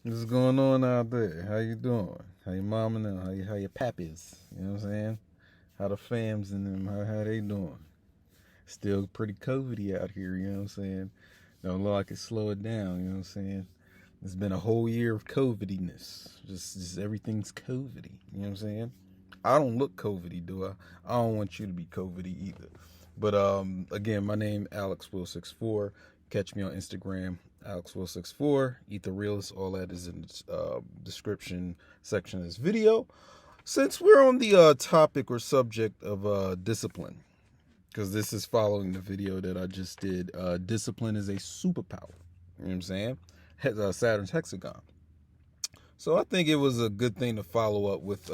What's going on out there? How you doing? How your mom and them? How your pappies? You know what I'm saying? How the fams and them? How they doing? Still pretty COVIDy out here. You know what I'm saying? Don't look like it slow it down. You know what I'm saying? It's been a whole year of COVIDiness. Just everything's COVIDy. You know what I'm saying? I don't look COVIDy, do I? I don't want you to be COVIDy either. But again, my name AlexWill64. Catch me on Instagram, AlexWill64. Eat the Realist. All that is in the description section of this video. Since we're on the topic or subject of discipline, because this is following the video that I just did, discipline is a superpower. You know what I'm saying? Saturn's hexagon. So I think it was a good thing to follow up with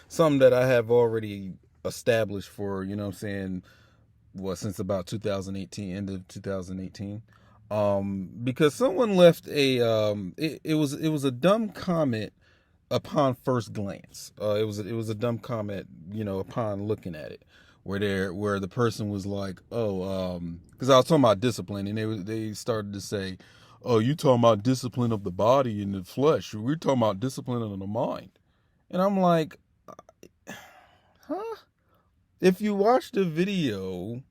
something that I have already established for, you know what I'm saying, since about 2018, end of 2018. Because someone left it was a dumb comment upon first glance. It was a dumb comment, upon looking at it, where the person was like, oh, because I was talking about discipline, and they started to say, oh, you talking about discipline of the body and the flesh? We're talking about discipline of the mind, and I'm like, huh? If you watch the video,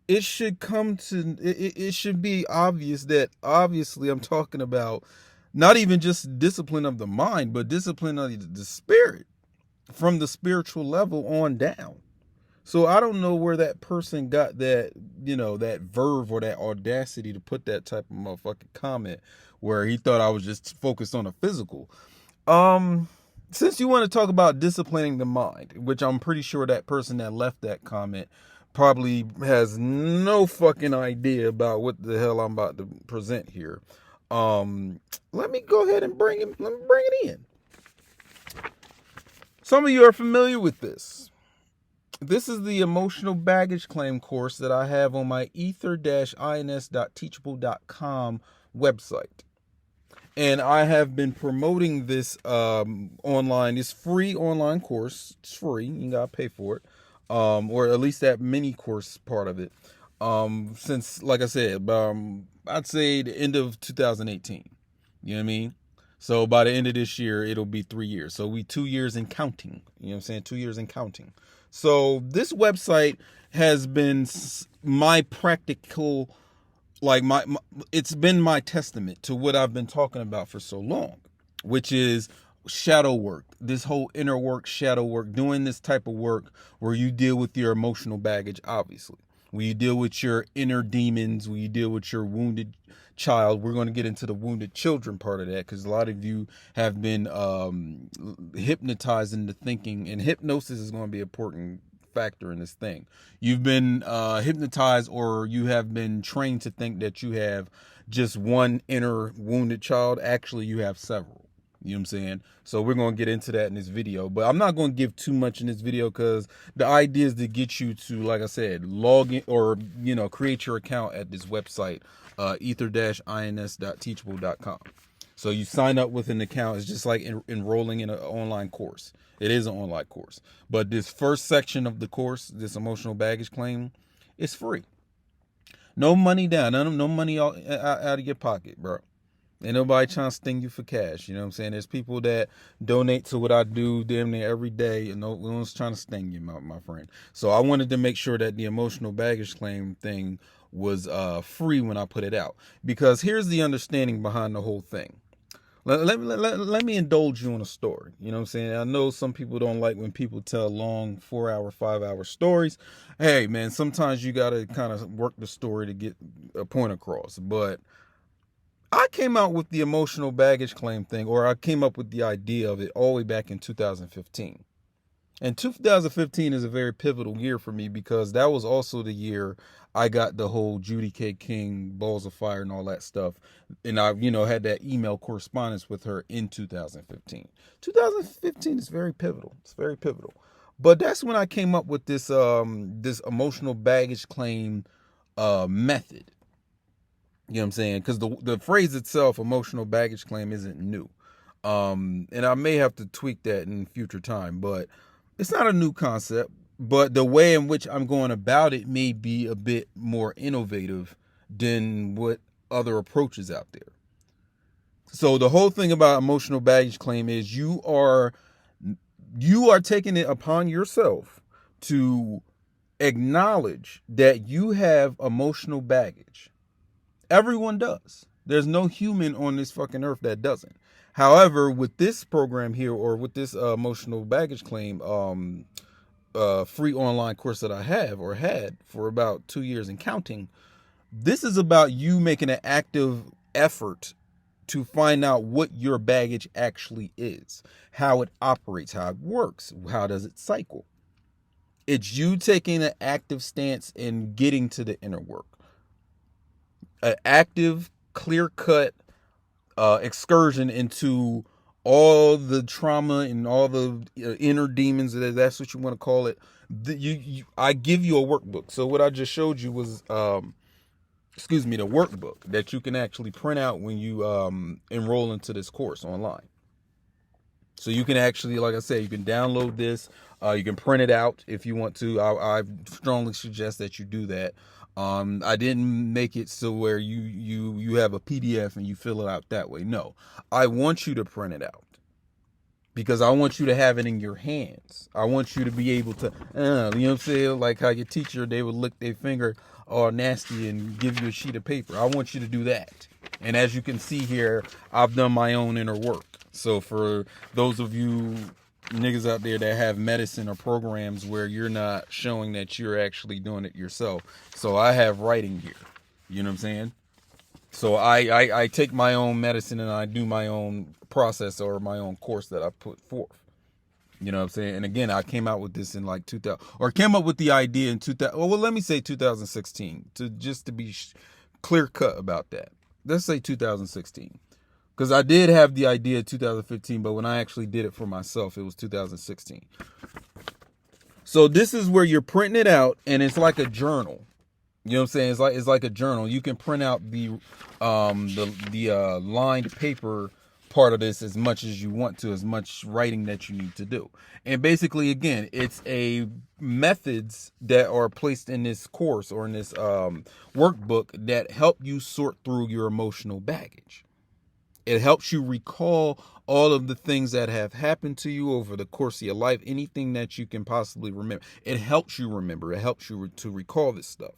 it should come to it should be obvious that obviously I'm talking about not even just discipline of the mind, but discipline of the spirit, from the spiritual level on down. So I don't know where that person got that, that verve or that audacity to put that type of motherfucking comment where he thought I was just focused on the physical. Um, since you want to talk about disciplining the mind, which I'm pretty sure that person that left that comment probably has no fucking idea about what the hell I'm about to present here. Let me go ahead and let me bring it in. Some of you are familiar with this. This is the emotional baggage claim course that I have on my ether-ins.teachable.com website. And I have been promoting this online. It's free online course. It's free. You gotta pay for it, or at least that mini course part of it. Since, like I said, I'd say the end of 2018. You know what I mean? So by the end of this year, it'll be 3 years. So we 2 years and counting. You know what I'm saying? 2 years and counting. So this website has been my practical, like it's been my testament to what I've been talking about for so long, which is shadow work. This whole inner work, shadow work, doing this type of work where you deal with your emotional baggage, obviously. When you deal with your inner demons, when you deal with your wounded child. We're going to get into the wounded children part of that, because a lot of you have been hypnotized into thinking, and hypnosis is going to be an important factor in this thing. You've been hypnotized, or you have been trained to think that you have just one inner wounded child. Actually, you have several. You know what I'm saying? So we're going to get into that in this video, but I'm not going to give too much in this video, because the idea is to get you to, like I said, log in, or, create your account at this website, ether-ins.teachable.com. So you sign up with an account. It's just like enrolling in an online course. It is an online course. But this first section of the course, this emotional baggage claim, is free. No money down. No money out of your pocket, bro. Ain't nobody trying to sting you for cash. You know what I'm saying? There's people that donate to what I do damn near every day, and no one's trying to sting you, my friend. So I wanted to make sure that the emotional baggage claim thing was free when I put it out. Because here's the understanding behind the whole thing. Let me indulge you on a story. You know what I'm saying? I know some people don't like when people tell long 4-hour, 5-hour stories. Hey, man, sometimes you got to kind of work the story to get a point across. But I came out with the emotional baggage claim thing, or I came up with the idea of it all the way back in 2015. And 2015 is a very pivotal year for me, because that was also the year I got the whole Judy K. King, Balls of Fire, and all that stuff. And I, had that email correspondence with her in 2015. 2015 is very pivotal. It's very pivotal. But that's when I came up with this this emotional baggage claim method. You know what I'm saying? Because the phrase itself, emotional baggage claim, isn't new. And I may have to tweak that in future time, but it's not a new concept. But the way in which I'm going about it may be a bit more innovative than what other approaches out there. So the whole thing about emotional baggage claim is you are taking it upon yourself to acknowledge that you have emotional baggage. Everyone does. There's no human on this fucking earth that doesn't. However, with this program here, or with this emotional baggage claim free online course that I have or had for about 2 years and counting, this is about you making an active effort to find out what your baggage actually is, how it operates, how it works, how does it cycle. It's you taking an active stance in getting to the inner work. An active, clear-cut excursion into all the trauma and all the inner demons, that's what you want to call it. I give you a workbook. So what I just showed you was the workbook that you can actually print out when you enroll into this course online. So you can actually, like I said, you can download this. You can print it out if you want to. I strongly suggest that you do that. I didn't make it so where you have a PDF and you fill it out that way. No, I want you to print it out because I want you to have it in your hands. I want you to be able to, you know what I'm saying? Like how your teacher, they would lick their finger all nasty and give you a sheet of paper. I want you to do that. And as you can see here, I've done my own inner work. So for those of you niggas out there that have medicine or programs where you're not showing that you're actually doing it yourself. So I have writing here. You know what I'm saying? So I take my own medicine and I do my own process or my own course that I put forth. You know what I'm saying? And again, I came out with this in like 2000, or came up with the idea in 2000. Well, let me say 2016 to be clear cut about that. Let's say 2016. Because I did have the idea in 2015, but when I actually did it for myself, it was 2016. So this is where you're printing it out, and it's like a journal. You know what I'm saying? It's like a journal. You can print out the lined paper part of this as much as you want to, as much writing that you need to do. And basically, again, it's a methods that are placed in this course or in this workbook that help you sort through your emotional baggage. It helps you recall all of the things that have happened to you over the course of your life, anything that you can possibly remember. It helps you remember. It helps you to recall this stuff.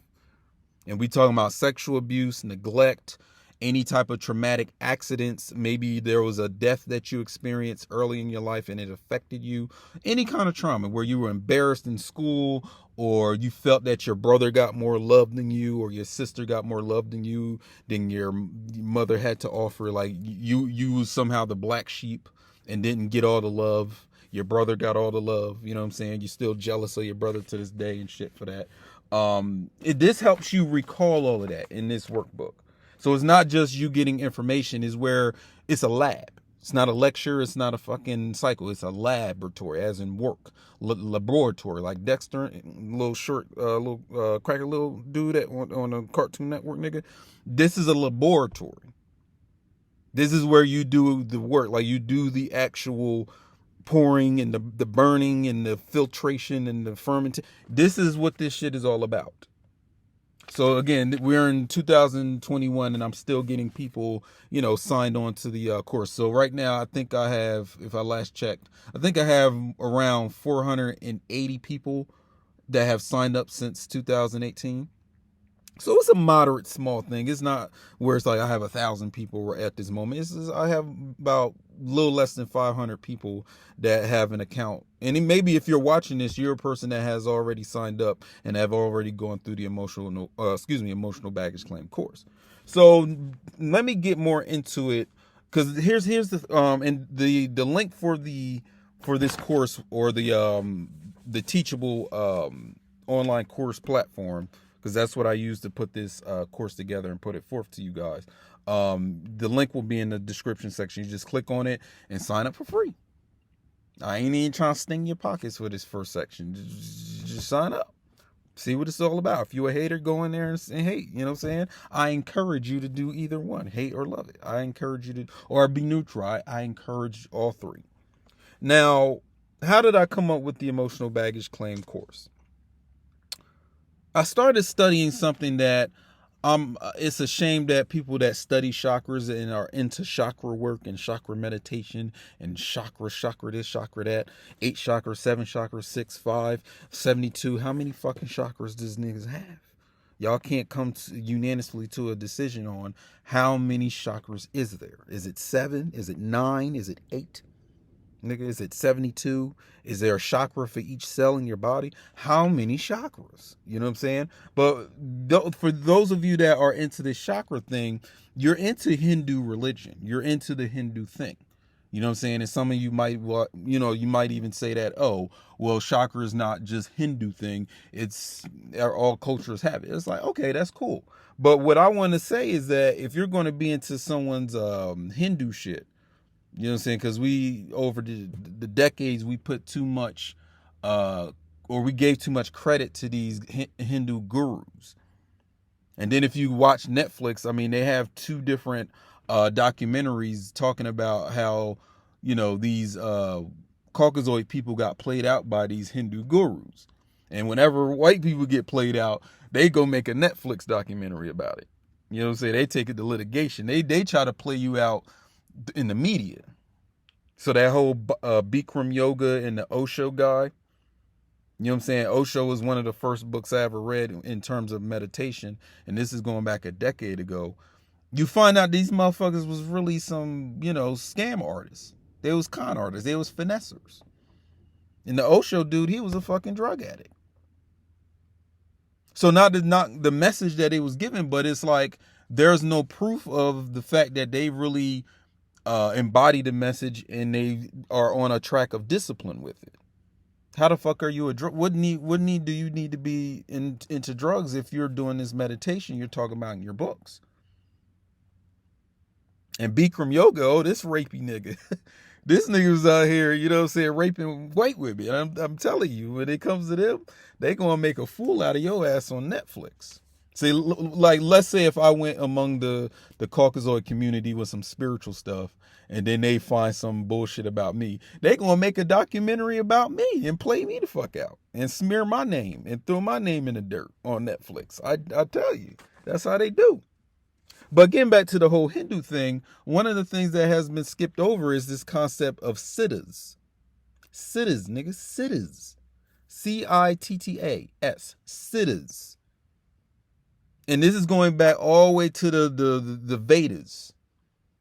And we talking about sexual abuse, neglect, any type of traumatic accidents. Maybe there was a death that you experienced early in your life and it affected you. Any kind of trauma where you were embarrassed in school, or you felt that your brother got more love than you, or your sister got more love than you, than your mother had to offer. Like you was somehow the black sheep and didn't get all the love. Your brother got all the love. You know what I'm saying? You're still jealous of your brother to this day and shit for that. This helps you recall all of that in this workbook. So it's not just you getting information, is where it's a lab. It's not a lecture. It's not a fucking cycle. It's a laboratory, as in work. Laboratory, like Dexter, little short, cracker little dude on the Cartoon Network, nigga. This is a laboratory. This is where you do the work. Like you do the actual pouring and the burning and the filtration and the fermentation. This is what this shit is all about. So again, we're in 2021 and I'm still getting people, signed on to the course. So right now, I think I have, if I last checked, I think I have around 480 people that have signed up since 2018. So it's a moderate small thing. It's not where it's like I have 1,000 people at this moment. I have about a little less than 500 people that have an account. And maybe if you're watching this, you're a person that has already signed up and have already gone through the emotional baggage claim course. So let me get more into it, because here's the and the link for this course, or the teachable online course platform, because that's what I use to put this course together and put it forth to you guys. The link will be in the description section. You just click on it and sign up for free. I ain't even trying to sting your pockets for this first section. Just sign up. See what it's all about. If you're a hater, go in there and hate. You know what I'm saying? I encourage you to do either one, hate or love it. I encourage you to, or be neutral. I encourage all three. Now, how did I come up with the emotional baggage claim course? I started studying something that It's a shame that people that study chakras and are into chakra work and chakra meditation and chakra this, chakra that, 8 chakras, 7 chakras, 6, 5, 72. How many fucking chakras does niggas have? Y'all can't come unanimously to a decision on how many chakras is there. Is it 7? Is it 9? Is it 8? Nigga, is it 72? Is there a chakra for each cell in your body? How many chakras? You know what I'm saying? But for those of you that are into this chakra thing, you're into Hindu religion. You're into the Hindu thing. You know what I'm saying? And some of you might, you might even say that, oh, well, chakra is not just Hindu thing. It's all cultures have it. It's like, okay, that's cool. But what I want to say is that if you're going to be into someone's Hindu shit, you know what I'm saying? Because we, over the decades, we put too much, or we gave too much credit to these Hindu gurus. And then if you watch Netflix, I mean, they have 2 different documentaries talking about how, these Caucasoid people got played out by these Hindu gurus. And whenever white people get played out, they go make a Netflix documentary about it. You know what I'm saying? They take it to litigation. They try to play you out in the media. So that whole Bikram yoga and the Osho guy, you know what I'm saying? Osho was one of the first books I ever read in terms of meditation. And this is going back a decade ago. You find out these motherfuckers was really some, scam artists. They was con artists. They was finessers. And the Osho dude, he was a fucking drug addict. So not the message that it was given, but it's like there's no proof of the fact that they really embody the message and they are on a track of discipline with it. How the fuck are you a drug? What need do you need to be into drugs if you're doing this meditation you're talking about in your books? And Bikram yoga, oh, this rapey nigga. This nigga's out here, you know what I'm saying, raping white women. I'm telling you, when it comes to them, they gonna make a fool out of your ass on Netflix. See, like, let's say if I went among the Caucasoid community with some spiritual stuff, and then they find some bullshit about me, they gonna make a documentary about me and play me the fuck out and smear my name and throw my name in the dirt on Netflix. I tell you, that's how they do. But getting back to the whole Hindu thing, one of the things that has been skipped over is this concept of siddhas. Siddhas, nigga, siddhas. Cittas, siddhas. And this is going back all the way to the Vedas.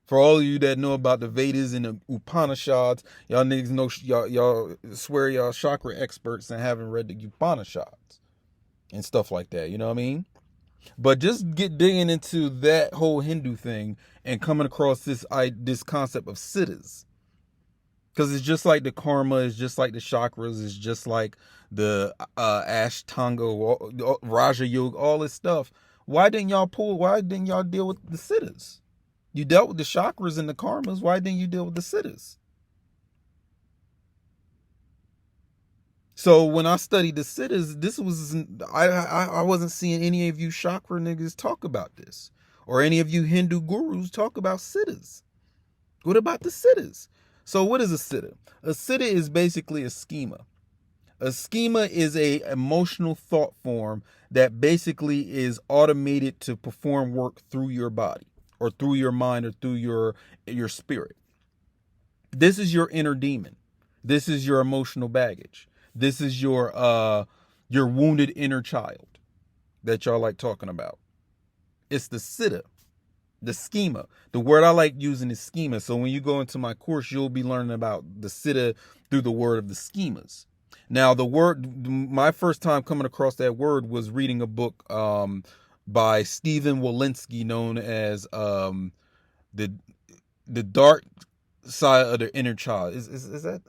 For all of you that know about the Vedas and the Upanishads, y'all niggas know, y'all swear y'all chakra experts and haven't read the Upanishads and stuff like that. You know what I mean? But just digging into that whole Hindu thing and coming across this concept of siddhas. Because it's just like the karma, it's just like the chakras, it's just like the Ashtanga, Raja Yoga, all this stuff. Why didn't y'all deal with the siddhas? You dealt with the chakras and the karmas. Why didn't you deal with the siddhas? So when I studied the siddhas, I wasn't seeing any of you chakra niggas talk about this. Or any of you Hindu gurus talk about siddhas. What about the siddhas? So what is a siddha? A siddha is basically a schema. A schema is a emotional thought form that basically is automated to perform work through your body or through your mind or through your spirit. This is your inner demon. This is your emotional baggage. This is your wounded inner child that y'all like talking about. It's the siddha, the schema. The word I like using is schema. So when you go into my course, you'll be learning about the siddha through the word of the schemas. Now, my first time coming across that word was reading a book by Stephen Walensky, known as the dark side of the inner child. Is that?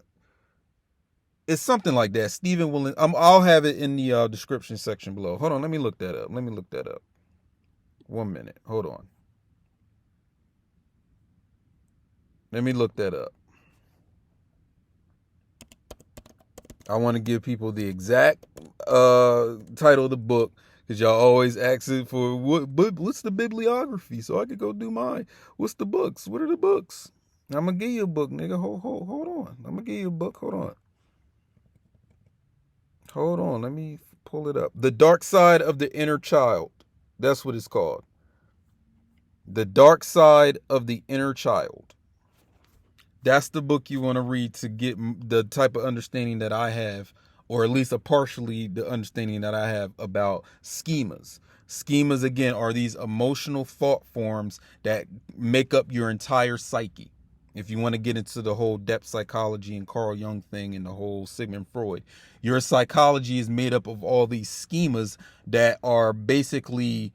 It's something like that. Stephen Walensky. I'll have it in the description section below. Hold on, let me look that up. 1 minute. Hold on. Let me look that up. I want to give people the exact title of the book, because y'all always ask it for what's the bibliography, so I could go do mine. What's the books? What are the books? I'm gonna give you a book, nigga. Hold on. I'm gonna give you a book. Hold on. Let me pull it up. The Dark Side of the Inner Child That's what it's called. The Dark Side of the Inner Child. That's the book you want to read to get the type of understanding that I have, or at least a partially the understanding that I have about schemas. Schemas, again, are these emotional thought forms that make up your entire psyche. If you want to get into the whole depth psychology and Carl Jung thing and the whole Sigmund Freud, your psychology is made up of all these schemas that are basically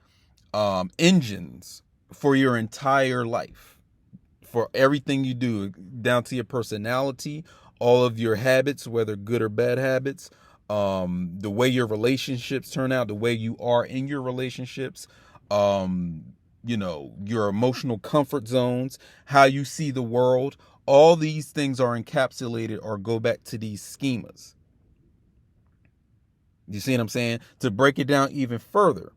engines for your entire life, for everything you do, down to your personality, all of your habits, whether good or bad habits, the way your relationships turn out, the way you are in your relationships, your emotional comfort zones, how you see the world. All these things are encapsulated or go back to these schemas. You see what I'm saying? To break it down even further,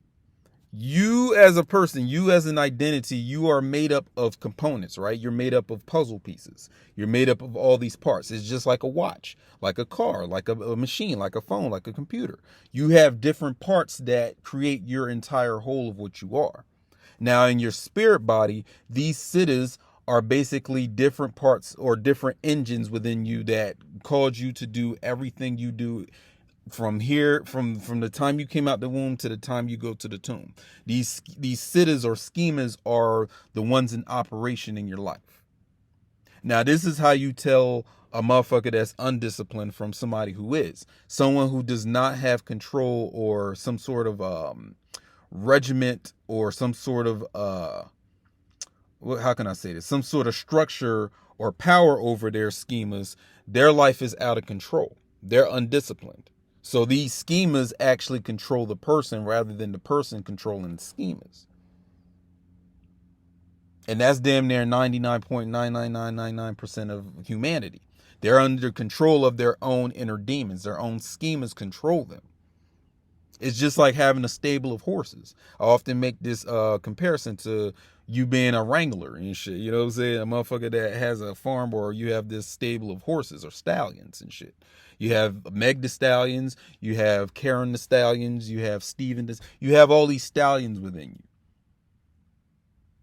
you as a person, you as an identity, you are made up of components, right? You're made up of puzzle pieces. You're made up of all these parts. It's just like a watch, like a car, like a machine, like a phone, like a computer. You have different parts that create your entire whole of what you are. Now, in your spirit body, these siddhas are basically different parts or different engines within you that cause you to do everything you do from here, from the time you came out the womb to the time you go to the tomb. These siddhas or schemas are the ones in operation in your life. Now, this is how you tell a motherfucker that's undisciplined from somebody who is. Someone who does not have control or some sort of regiment or some sort of how can I say this? Some sort of structure or power over their schemas. Their life is out of control. They're undisciplined. So these schemas actually control the person rather than the person controlling the schemas. And that's damn near 99.99999% of humanity. They're under control of their own inner demons. Their own schemas control them. It's just like having a stable of horses. I often make this comparison to you being a wrangler and shit. You know what I'm saying? A motherfucker that has a farm, or you have this stable of horses or stallions and shit. You have Meg the Stallions, you have Karen the Stallions, you have Steven you have all these stallions within you.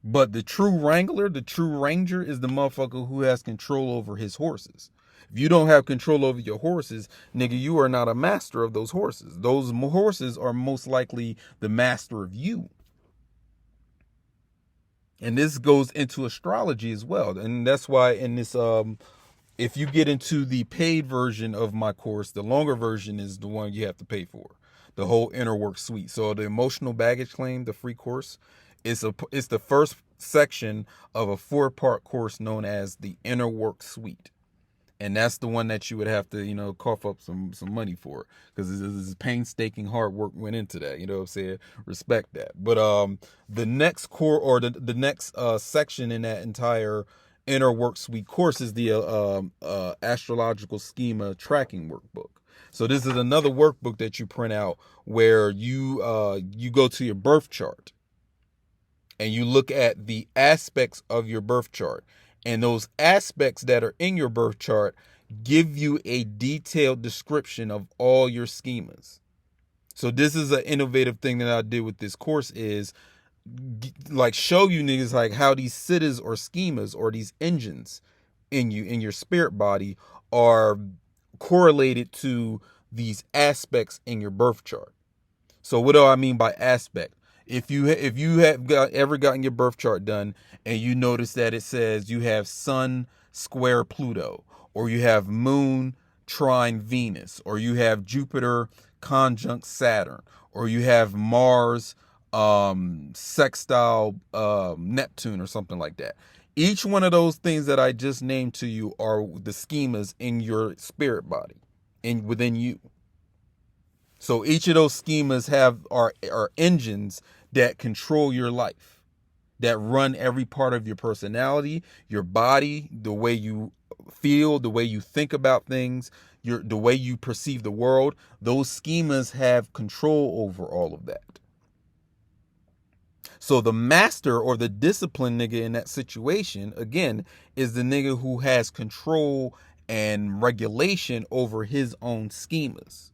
But the true wrangler, the true ranger is the motherfucker who has control over his horses. If you don't have control over your horses, nigga, you are not a master of those horses. Those horses are most likely the master of you. And this goes into astrology as well. And that's why in this, if you get into the paid version of my course, the longer version is the one you have to pay for. The whole inner work suite. So the emotional baggage claim, the free course, it's the first section of a 4-part course known as the inner work suite. And that's the one that you would have to, cough up some money for, because this is painstaking hard work went into that. You know what I'm saying? Respect that. But the next core, or the next section in that entire inner work suite course is the astrological schema tracking workbook. So this is another workbook that you print out where you go to your birth chart and you look at the aspects of your birth chart. And those aspects that are in your birth chart give you a detailed description of all your schemas. So this is an innovative thing that I did with this course, is like show you niggas like how these siddhas or schemas or these engines in your spirit body are correlated to these aspects in your birth chart. So what do I mean by aspect? If you have ever gotten your birth chart done and you notice that it says you have Sun square Pluto, or you have Moon trine Venus, or you have Jupiter conjunct Saturn, or you have Mars sextile Neptune or something like that. Each one of those things that I just named to you are the schemas in your spirit body, within you. So each of those schemas are engines that control your life, that run every part of your personality, your body, the way you feel, the way you think about things, the way you perceive the world. Those schemas have control over all of that. So the master or the disciplined nigga in that situation, again, is the nigga who has control and regulation over his own schemas.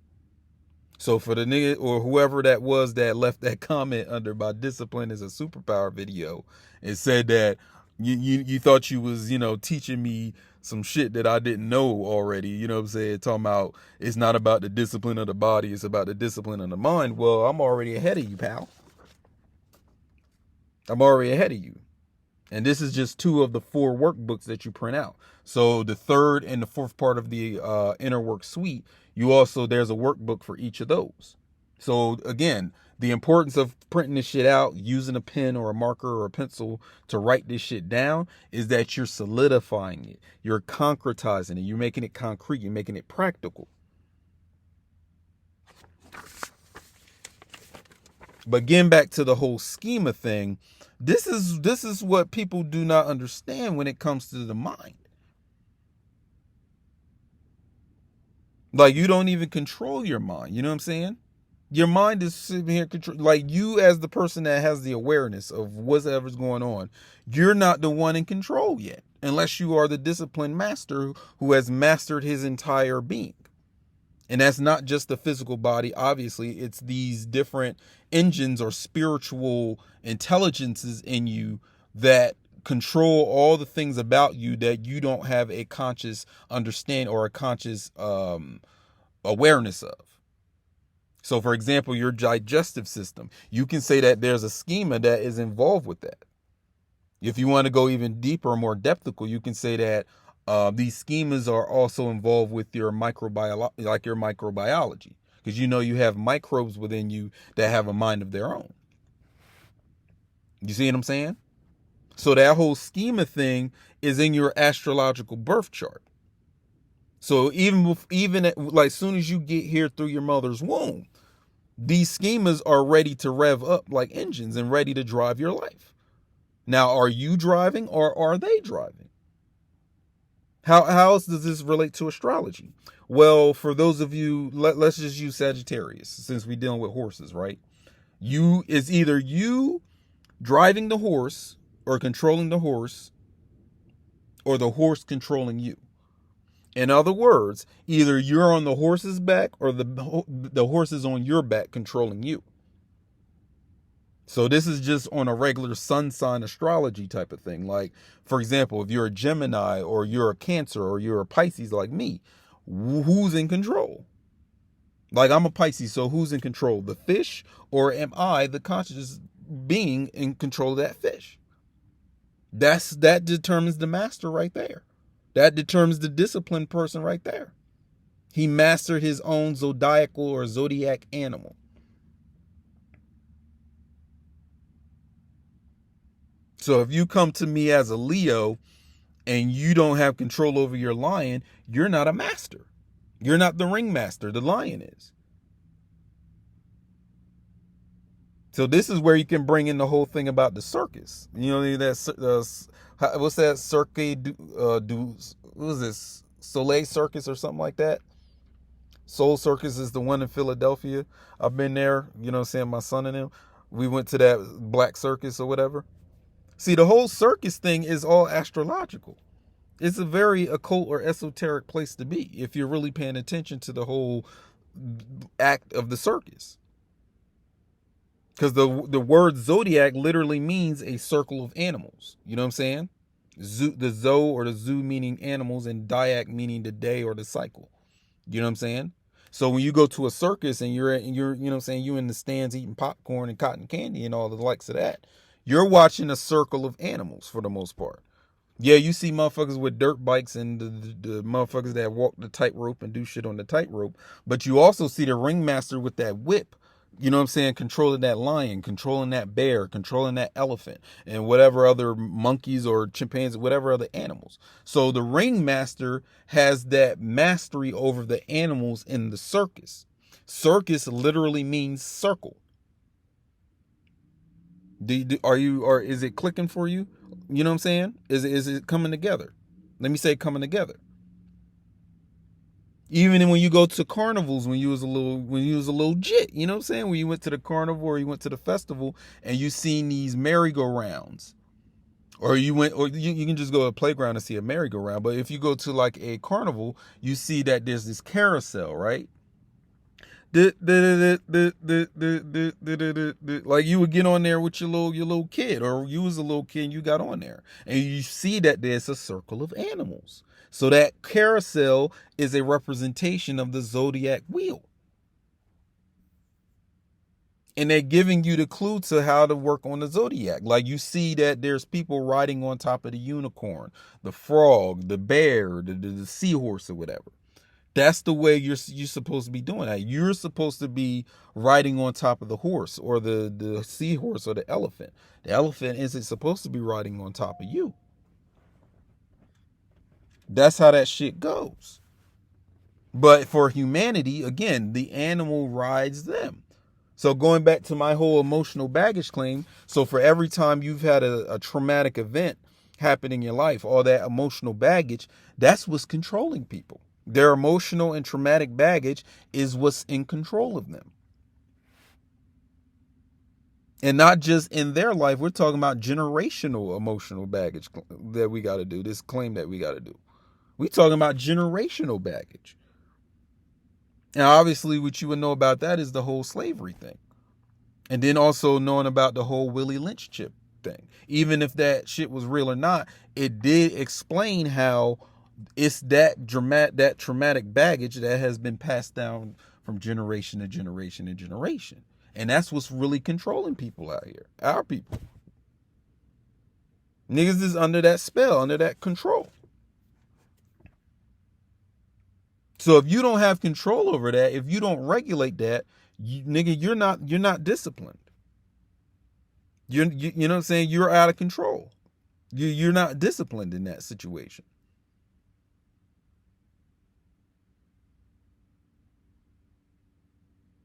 So for the nigga or whoever that was that left that comment under my discipline is a superpower video and said that you thought you was, teaching me some shit that I didn't know already, you know what I'm saying? Talking about it's not about the discipline of the body, it's about the discipline of the mind. Well, I'm already ahead of you, pal. I'm already ahead of you. And this is just 2 of the 4 workbooks that you print out. So the 3rd and the 4th part of the inner work suite, there's a workbook for each of those. So again, the importance of printing this shit out, using a pen or a marker or a pencil to write this shit down is that you're solidifying it. You're concretizing it. You're making it concrete. You're making it practical. But getting back to the whole schema thing, this is what people do not understand when it comes to the mind. Like, you don't even control your mind. You know what I'm saying? Your mind is sitting here control. Like, you as the person that has the awareness of whatever's going on, you're not the one in control yet, unless you are the disciplined master who has mastered his entire being. And that's not just the physical body. Obviously, it's these different engines or spiritual intelligences in you that control all the things about you that you don't have a conscious understanding or a conscious awareness of. So, for example, your digestive system, you can say that there's a schema that is involved with that. If you want to go even deeper or more depthical, you can say that these schemas are also involved with your microbiology, because you have microbes within you that have a mind of their own. You see what I'm saying? So that whole schema thing is in your astrological birth chart. So even like soon as you get here through your mother's womb, these schemas are ready to rev up like engines and ready to drive your life. Now, are you driving or are they driving? How else does this relate to astrology? Well, for those of you, let's just use Sagittarius since we're dealing with horses, right? It's either you driving the horse or controlling the horse, or the horse controlling you. In other words, either you're on the horse's back or the horse is on your back controlling you. So this is just on a regular sun sign astrology type of thing. Like, for example, if you're a Gemini or you're a Cancer or you're a Pisces like me, who's in control? Like, I'm a Pisces, so who's in control? The fish, or am I the conscious being in control of that fish? That determines the master right there. That determines the disciplined person right there. He mastered his own zodiacal or zodiac animal. So if you come to me as a Leo and you don't have control over your lion, you're not a master. You're not the ringmaster. The lion is. So this is where you can bring in the whole thing about the circus. What's that? What is this? Soleil Circus or something like that? Soul Circus is the one in Philadelphia. I've been there, my son and him. We went to that black circus or whatever. See, the whole circus thing is all astrological. It's a very occult or esoteric place to be if you're really paying attention to the whole act of the circus. Because the word zodiac literally means a circle of animals. You know what I'm saying? The zo or the zoo meaning animals, and diac meaning the day or the cycle. You know what I'm saying? So when you go to a circus and you're you're in the stands eating popcorn and cotton candy and all the likes of that, you're watching a circle of animals for the most part. Yeah, you see motherfuckers with dirt bikes and the motherfuckers that walk the tightrope and do shit on the tightrope, but you also see the ringmaster with that whip. You know what I'm saying? Controlling that lion, controlling that bear, controlling that elephant, and whatever other monkeys or chimpanzees, whatever other animals. So the ringmaster has that mastery over the animals in the circus. Circus literally means circle. Is it clicking for you? You know what I'm saying? Is it coming together? Let me say coming together. Even when you go to carnivals, when you was a little jit, you know what I'm saying? When you went to the carnival or you went to the festival and you seen these merry-go-rounds, or you can just go to a playground and see a merry-go-round. But if you go to like a carnival, you see that there's this carousel, right? Like you would get on there with your little kid, or you was a little kid and you got on there, and you see that there's a circle of animals. So that carousel is a representation of the zodiac wheel. And they're giving you the clue to how to work on the zodiac. Like you see that there's people riding on top of the unicorn, the frog, the bear, the seahorse, or whatever. That's the way you're supposed to be doing that. You're supposed to be riding on top of the horse, or the seahorse, or the elephant. The elephant isn't supposed to be riding on top of you. That's how that shit goes. But for humanity, again, the animal rides them. So going back to my whole emotional baggage claim, so for every time you've had a traumatic event happen in your life, all that emotional baggage, that's what's controlling people. Their emotional and traumatic baggage is what's in control of them. And not just in their life, we're talking about generational emotional baggage that we got to do, this claim that we got to do. We're talking about generational baggage. And obviously what you would know about that is the whole slavery thing. And then also knowing about the whole Willie Lynch chip thing. Even if that shit was real or not, it did explain how it's that traumatic baggage that has been passed down from generation to generation to generation. And that's what's really controlling people out here. Our people. Niggas is under that spell, under that control. So if you don't have control over that, if you don't regulate that, you're not disciplined. You know what I'm saying? You're out of control. You're not disciplined in that situation.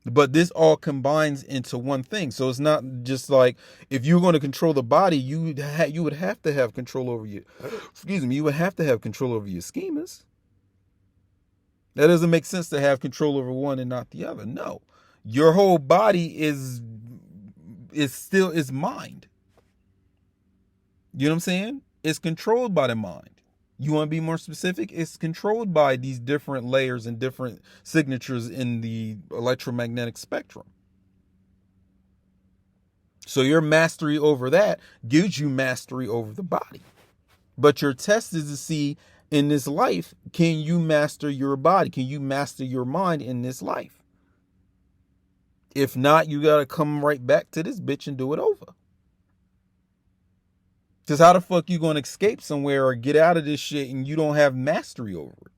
But this all combines into one thing. So it's not just like, if you're going to control the body, you would have to have control over you. Excuse me. You would have to have control over your schemas. That doesn't make sense to have control over one and not the other. No, your whole body is mind. You know what I'm saying? It's controlled by the mind. You want to be more specific? It's controlled by these different layers and different signatures in the electromagnetic spectrum. So your mastery over that gives you mastery over the body. But your test is to see, in this life, can you master your body? Can you master your mind in this life? If not, you got to come right back to this bitch and do it over. Because how the fuck you going to escape somewhere or get out of this shit and you don't have mastery over it?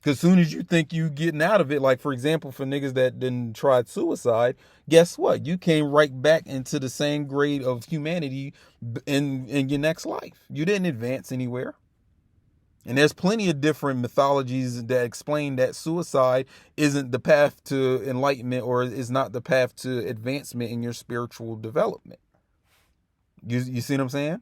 Because as soon as you think you getting out of it, like for example, for niggas that didn't try suicide, guess what? You came right back into the same grade of humanity in your next life. You didn't advance anywhere. And there's plenty of different mythologies that explain that suicide isn't the path to enlightenment, or is not the path to advancement in your spiritual development. You see what I'm saying?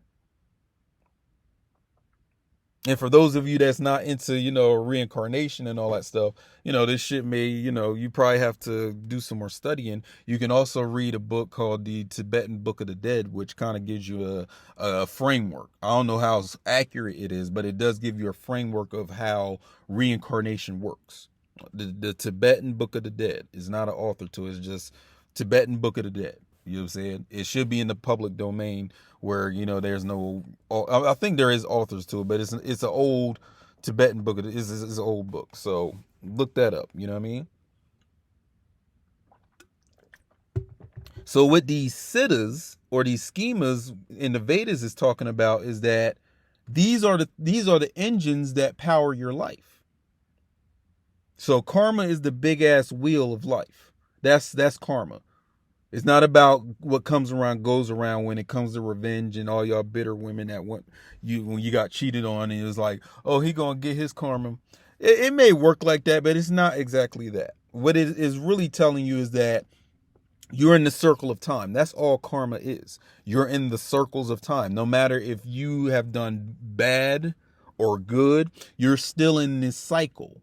And for those of you that's not into, reincarnation and all that stuff, this shit may, you probably have to do some more studying. You can also read a book called the Tibetan Book of the Dead, which kind of gives you a framework. I don't know how accurate it is, but it does give you a framework of how reincarnation works. The Tibetan Book of the Dead is not an author to it. It's just Tibetan Book of the Dead. You know what I'm saying? It should be in the public domain where, there's no, I think there is authors to it, but it's an old Tibetan book. It's an old book. So look that up. You know what I mean? So what these siddhas or these schemas in the Vedas is talking about is that these are the engines that power your life. So karma is the big ass wheel of life. That's karma. It's not about what comes around goes around when it comes to revenge and all y'all bitter women that want you when you got cheated on, and it was like, oh, he gonna get his karma. It may work like that, but it's not exactly that. What it is really telling you is that you're in the circle of time. That's all karma is. You're in the circles of time. No matter if you have done bad or good, you're still in this cycle.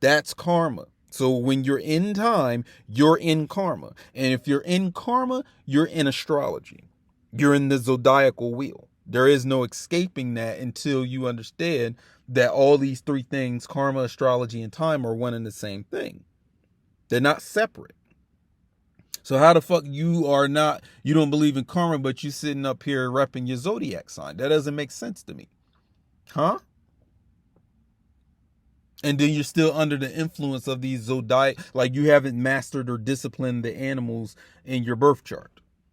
That's karma. So when you're in time, you're in karma. And if you're in karma, you're in astrology. You're in the zodiacal wheel. There is no escaping that until you understand that all these three things, karma, astrology, and time, are one and the same thing. They're not separate. So how the fuck you don't believe in karma, but you sitting up here repping your zodiac sign? That doesn't make sense to me. Huh? And then you're still under the influence of these zodiac, like you haven't mastered or disciplined the animals in your birth chart.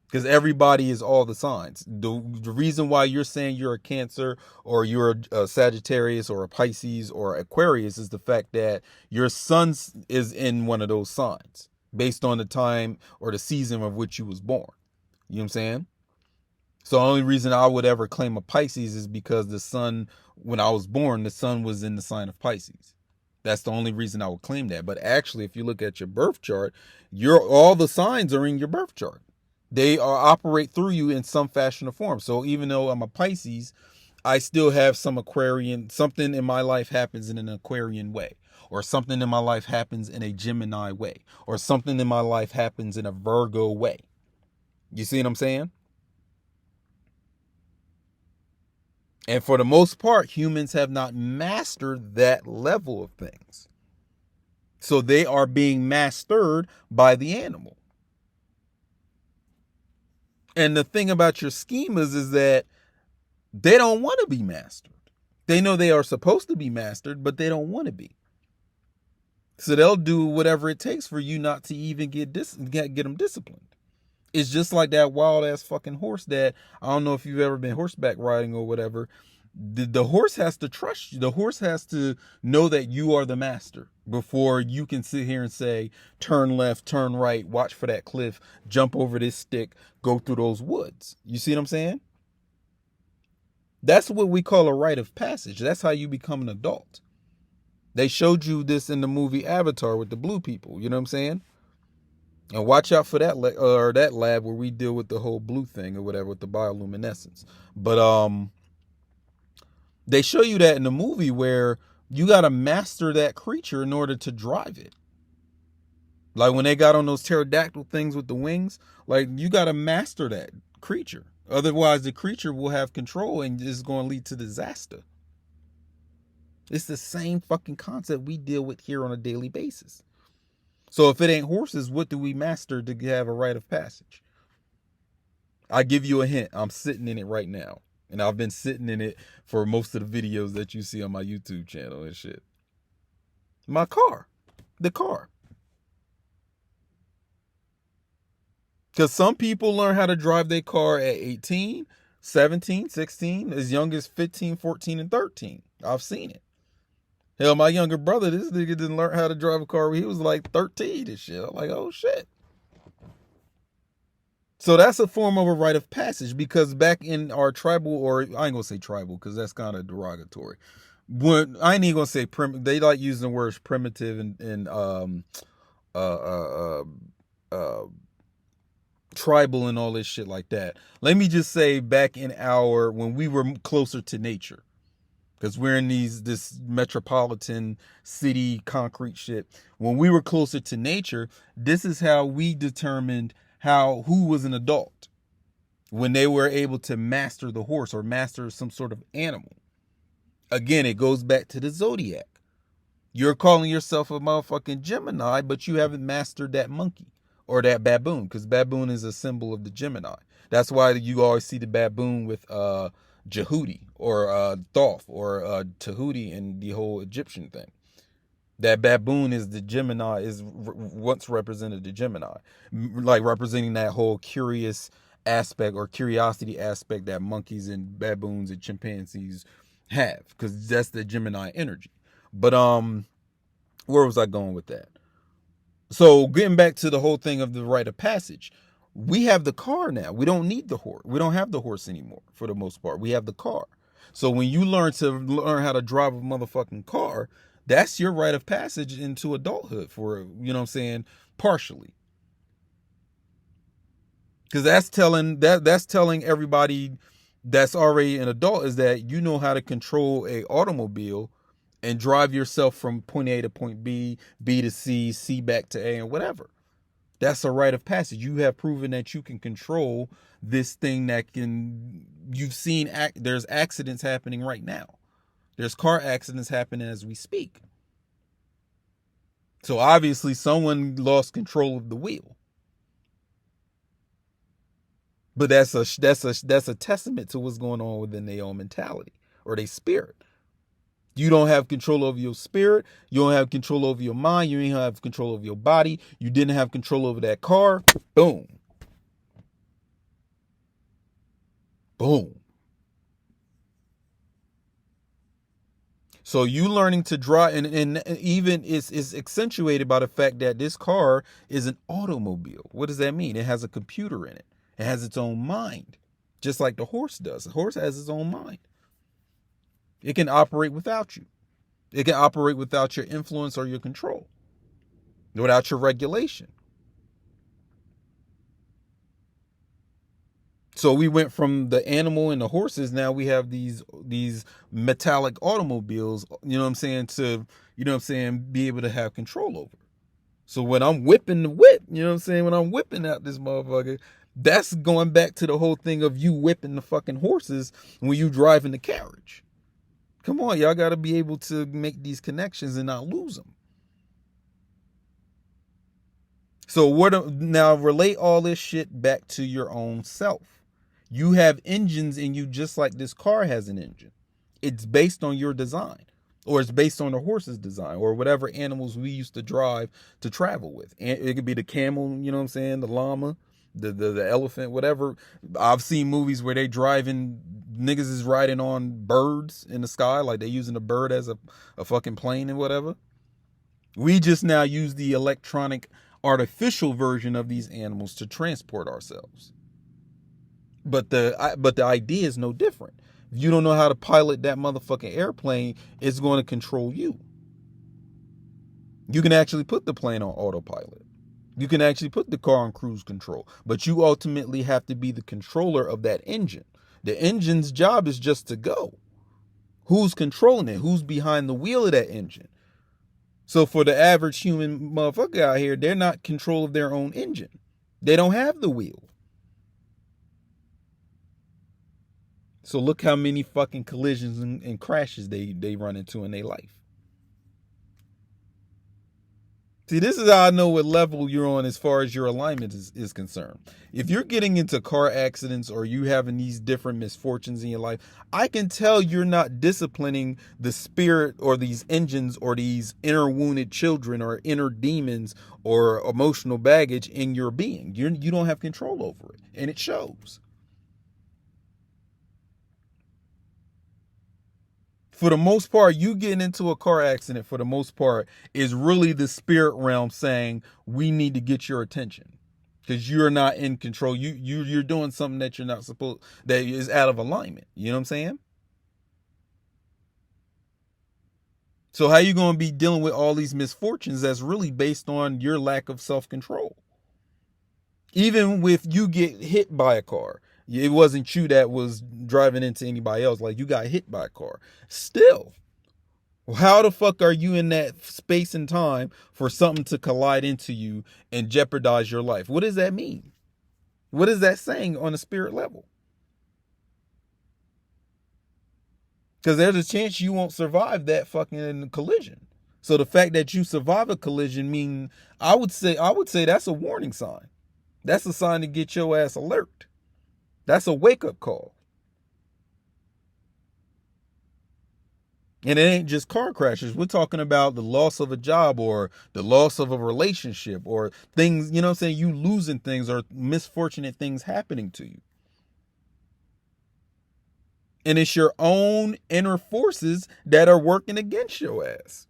Because everybody is all the signs. The reason why you're saying you're a Cancer or you're a Sagittarius or a Pisces or Aquarius is the fact that your sun is in one of those signs based on the time or the season of which you was born. You know what I'm saying? So the only reason I would ever claim a Pisces is because the sun, when I was born, the sun was in the sign of Pisces. That's the only reason I would claim that. But actually, if you look at your birth chart, all the signs are in your birth chart. They operate through you in some fashion or form. So even though I'm a Pisces, I still have some Aquarian, something in my life happens in an Aquarian way, or something in my life happens in a Gemini way, or something in my life happens in a Virgo way. You see what I'm saying? And for the most part, humans have not mastered that level of things. So they are being mastered by the animal. And the thing about your schemas is that they don't want to be mastered. They know they are supposed to be mastered, but they don't want to be. So they'll do whatever it takes for you not to even get them disciplined. It's just like that wild ass fucking horse that, I don't know if you've ever been horseback riding or whatever. The horse has to trust you. The horse has to know that you are the master before you can sit here and say, turn left, turn right, watch for that cliff, jump over this stick, go through those woods. You see what I'm saying? That's what we call a rite of passage. That's how you become an adult. They showed you this in the movie Avatar with the blue people. You know what I'm saying? And watch out for that that lab where we deal with the whole blue thing or whatever with the bioluminescence. But they show you that in the movie where you got to master that creature in order to drive it. Like when they got on those pterodactyl things with the wings, like you got to master that creature. Otherwise, the creature will have control and it's going to lead to disaster. It's the same fucking concept we deal with here on a daily basis. So if it ain't horses, what do we master to have a rite of passage? I give you a hint. I'm sitting in it right now. And I've been sitting in it for most of the videos that you see on my YouTube channel and shit. My car. The car. Because some people learn how to drive their car at 18, 17, 16, as young as 15, 14, and 13. I've seen it. Hell, my younger brother, this nigga didn't learn how to drive a car when he was like 13 and shit. I'm like, oh shit. So that's a form of a rite of passage, because back in our tribal, or I ain't gonna say tribal because that's kind of derogatory. When I ain't even gonna say they like using the words primitive and tribal and all this shit like that. Let me just say back in when we were closer to nature. Because we're in this metropolitan city concrete shit. When we were closer to nature, this is how we determined who was an adult. When they were able to master the horse or master some sort of animal. Again, it goes back to the zodiac. You're calling yourself a motherfucking Gemini, but you haven't mastered that monkey or that baboon. Because baboon is a symbol of the Gemini. That's why you always see the baboon with Jehudi or Thoth or Tahuti and the whole Egyptian thing. That baboon is the Gemini, once represented the Gemini, like representing that whole curious aspect or curiosity aspect that monkeys and baboons and chimpanzees have, because that's the Gemini energy. But where was I going with that? So getting back to the whole thing of the rite of passage. We have the car now. We don't need the horse. We don't have the horse anymore for the most part. We have the car. So when you learn how to drive a motherfucking car, that's your rite of passage into adulthood for, you know what I'm saying, partially. Because that's telling everybody that's already an adult is that you know how to control a automobile and drive yourself from point A to point B, B to C, C back to A, and whatever. That's a rite of passage. You have proven that you can control this thing you've seen, there's accidents happening right now. There's car accidents happening as we speak. So obviously someone lost control of the wheel. But that's a testament to what's going on within their own mentality or their spirit. You don't have control over your spirit. You don't have control over your mind. You don't have control over your body. You didn't have control over that car. Boom. Boom. So you learning to drive, and even is accentuated by the fact that this car is an automobile. What does that mean? It has a computer in it. It has its own mind, just like the horse does. The horse has its own mind. It can operate without you. It can operate without your influence or your control, without your regulation. So we went from the animal and the horses. Now we have these metallic automobiles, you know what I'm saying, to, you know what I'm saying, be able to have control over. So when I'm whipping the whip, you know what I'm saying, when I'm whipping out this motherfucker, that's going back to the whole thing of you whipping the fucking horses when you driving the carriage. Come on, y'all got to be able to make these connections and not lose them. So now relate all this shit back to your own self. You have engines in you just like this car has an engine. It's based on your design, or it's based on the horse's design, or whatever animals we used to drive to travel with. And it could be the camel, you know what I'm saying, the llama, the elephant, whatever. I've seen movies where niggas is riding on birds in the sky, like they using a bird as a fucking plane and whatever. We just now use the electronic artificial version of these animals to transport ourselves. But the idea is no different. If you don't know how to pilot that motherfucking airplane, it's going to control you. You can actually put the plane on autopilot. You can actually put the car on cruise control. But you ultimately have to be the controller of that engine. The engine's job is just to go. Who's controlling it? Who's behind the wheel of that engine? So for the average human motherfucker out here, they're not in control of their own engine. They don't have the wheel. So look how many fucking collisions and crashes they run into in their life. See, this is how I know what level you're on as far as your alignment is concerned. If you're getting into car accidents or you having these different misfortunes in your life, I can tell you're not disciplining the spirit or these engines or these inner wounded children or inner demons or emotional baggage in your being. You don't have control over it, and it shows. For the most part, you getting into a car accident, for the most part, is really the spirit realm saying, we need to get your attention. Because you're not in control. You're doing something that you're not supposed, that is out of alignment. You know what I'm saying? So how you going to be dealing with all these misfortunes that's really based on your lack of self-control? Even if you get hit by a car, it wasn't you that was driving into anybody else. Like, you got hit by a car. Still, how the fuck are you in that space and time for something to collide into you and jeopardize your life? What does that mean? What is that saying on a spirit level? Because there's a chance you won't survive that fucking collision. So the fact that you survive a collision I would say that's a warning sign. That's a sign to get your ass alert. That's a wake-up call. And it ain't just car crashes. We're talking about the loss of a job or the loss of a relationship or things, you know what I'm saying, you losing things or misfortunate things happening to you. And it's your own inner forces that are working against your ass.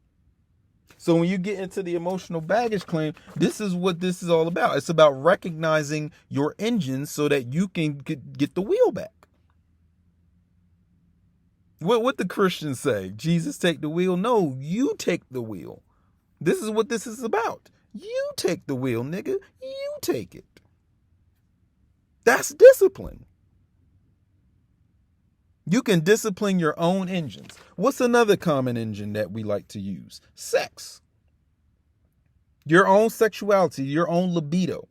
So when you get into the emotional baggage claim, this is what this is all about. It's about recognizing your engines so that you can get the wheel back. What the Christians say? Jesus take the wheel? No, you take the wheel. This is what this is about. You take the wheel, nigga. You take it. That's discipline. You can discipline your own engines. What's another common engine that we like to use? Sex. Your own sexuality, your own libido.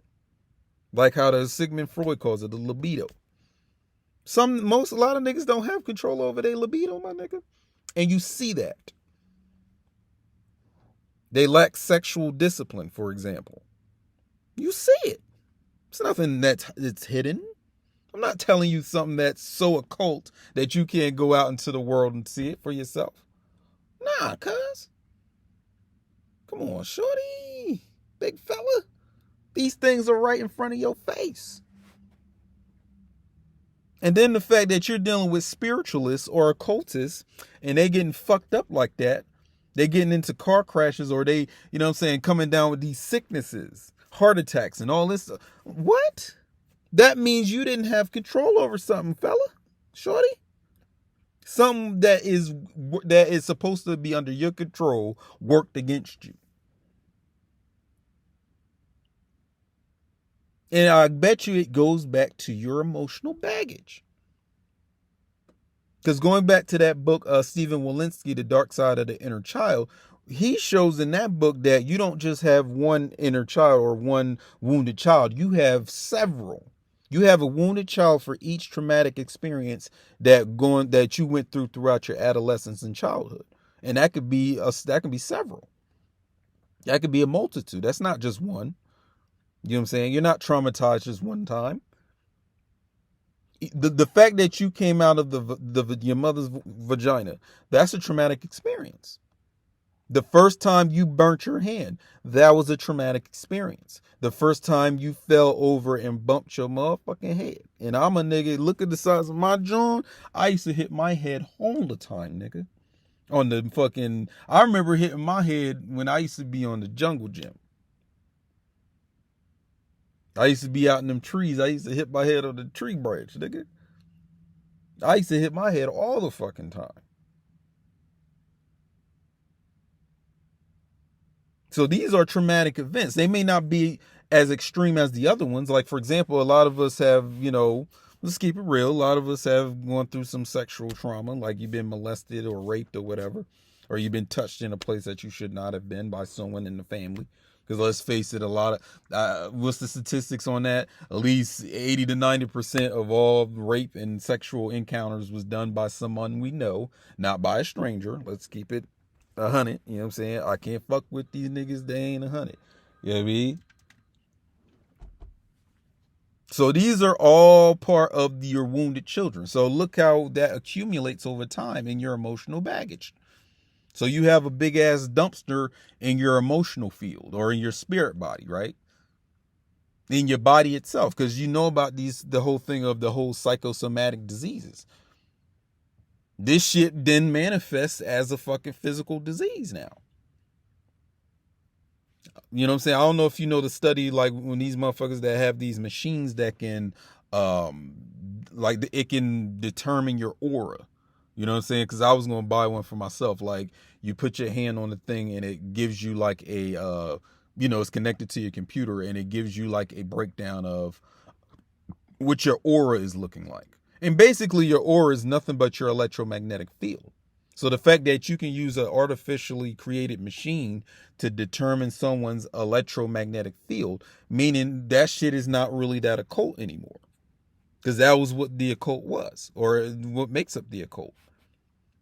Like how the Sigmund Freud calls it, the libido. A lot of niggas don't have control over their libido, my nigga. And you see that. They lack sexual discipline, for example. You see it. It's nothing that's hidden. I'm not telling you something that's so occult that you can't go out into the world and see it for yourself. Nah, cuz. Come on, shorty. Big fella. These things are right in front of your face. And then the fact that you're dealing with spiritualists or occultists and they getting fucked up like that, they getting into car crashes or they, you know what I'm saying, coming down with these sicknesses, heart attacks and all this stuff. What? That means you didn't have control over something, fella, shorty. Something that is supposed to be under your control worked against you. And I bet you it goes back to your emotional baggage. Because going back to that book, Stephen Walensky, The Dark Side of the Inner Child, he shows in that book that you don't just have one inner child or one wounded child. You have several. You have a wounded child for each traumatic experience that you went throughout your adolescence and childhood. And that could be several. That could be a multitude. That's not just one. You know what I'm saying? You're not traumatized just one time. The fact that you came out of your mother's vagina, that's a traumatic experience. The first time you burnt your hand, that was a traumatic experience. The first time you fell over and bumped your motherfucking head. And I'm a nigga, look at the size of my jaw. I used to hit my head all the time, nigga. I remember hitting my head when I used to be on the jungle gym. I used to be out in them trees. I used to hit my head on the tree branch, nigga. I used to hit my head all the fucking time. So these are traumatic events. They may not be as extreme as the other ones. Like, for example, a lot of us have, let's keep it real. A lot of us have gone through some sexual trauma, like you've been molested or raped or whatever, or you've been touched in a place that you should not have been by someone in the family. Because let's face it, a lot of, what's the statistics on that? At least 80 to 90% of all rape and sexual encounters was done by someone we know, not by a stranger. Let's keep it 100. You know what I'm saying? I can't fuck with these niggas. They ain't 100. You know what I mean? So these are all part of your wounded children. So look how that accumulates over time in your emotional baggage. So you have a big ass dumpster in your emotional field or in your spirit body, right? In your body itself, because you know about the whole thing of the whole psychosomatic diseases. This shit then manifests as a fucking physical disease now. You know what I'm saying? I don't know if you know the study, like when these motherfuckers that have these machines that can, it can determine your aura. You know what I'm saying? Because I was going to buy one for myself. Like, you put your hand on the thing and it gives you like it's connected to your computer and it gives you like a breakdown of what your aura is looking like. And basically your aura is nothing but your electromagnetic field. So the fact that you can use an artificially created machine to determine someone's electromagnetic field, meaning that shit is not really that occult anymore. Because that was what the occult was, or what makes up the occult.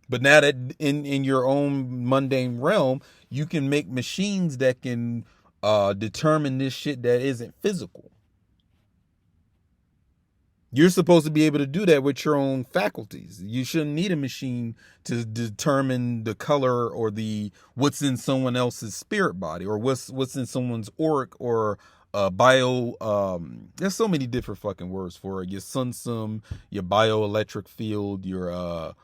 But now that in your own mundane realm, you can make machines that can determine this shit that isn't physical. You're supposed to be able to do that with your own faculties. You shouldn't need a machine to determine the color or what's in someone else's spirit body or what's in someone's auric or bio. There's so many different fucking words for it. Your sunsum, your bioelectric field, your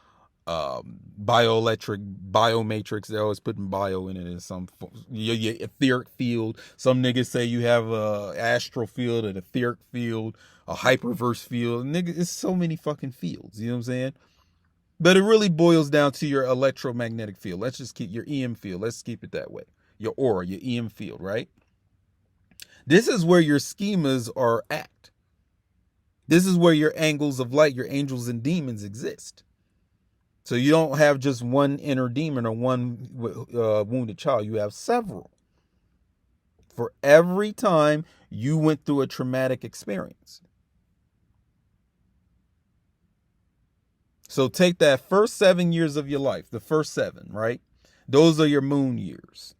biomatrix. They're always putting bio in it in some your etheric field. Some niggas say you have a astral field, an etheric field, a hyperverse field. Nigga, it's so many fucking fields. You know what I'm saying? But it really boils down to your electromagnetic field. Let's just keep your EM field. Let's keep it that way. Your aura, your EM field, right? This is where your schemas are at. This is where your angles of light, your angels and demons exist. So you don't have just one inner demon or one wounded child. You have several. for every time you went through a traumatic experience. So take that first 7 years of your life, the first 7, right? Those are your moon years.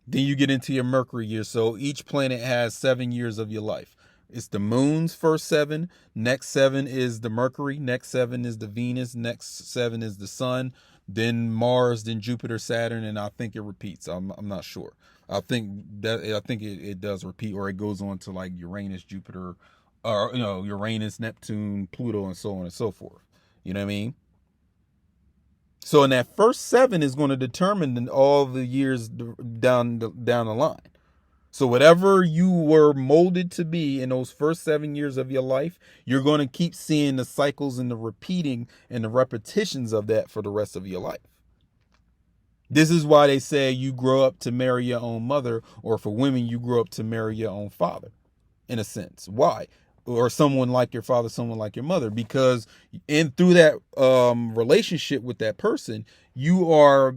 Then you get into your Mercury years. So each planet has 7 years of your life. It's the moon's first 7. Next 7 is the Mercury. Next 7 is the Venus. Next 7 is the Sun. Then Mars. Then Jupiter, Saturn, and I think it repeats. I'm not sure. I think it does repeat, or it goes on to like Uranus, Jupiter, or Uranus, Neptune, Pluto, and so on and so forth. You know what I mean? So in that first 7 is going to determine all the years down the line. So whatever you were molded to be in those first 7 years of your life, you're going to keep seeing the cycles and the repeating and the repetitions of that for the rest of your life. This is why they say you grow up to marry your own mother, or for women, you grow up to marry your own father, in a sense. Why? Or someone like your father, someone like your mother, because through that relationship with that person, you are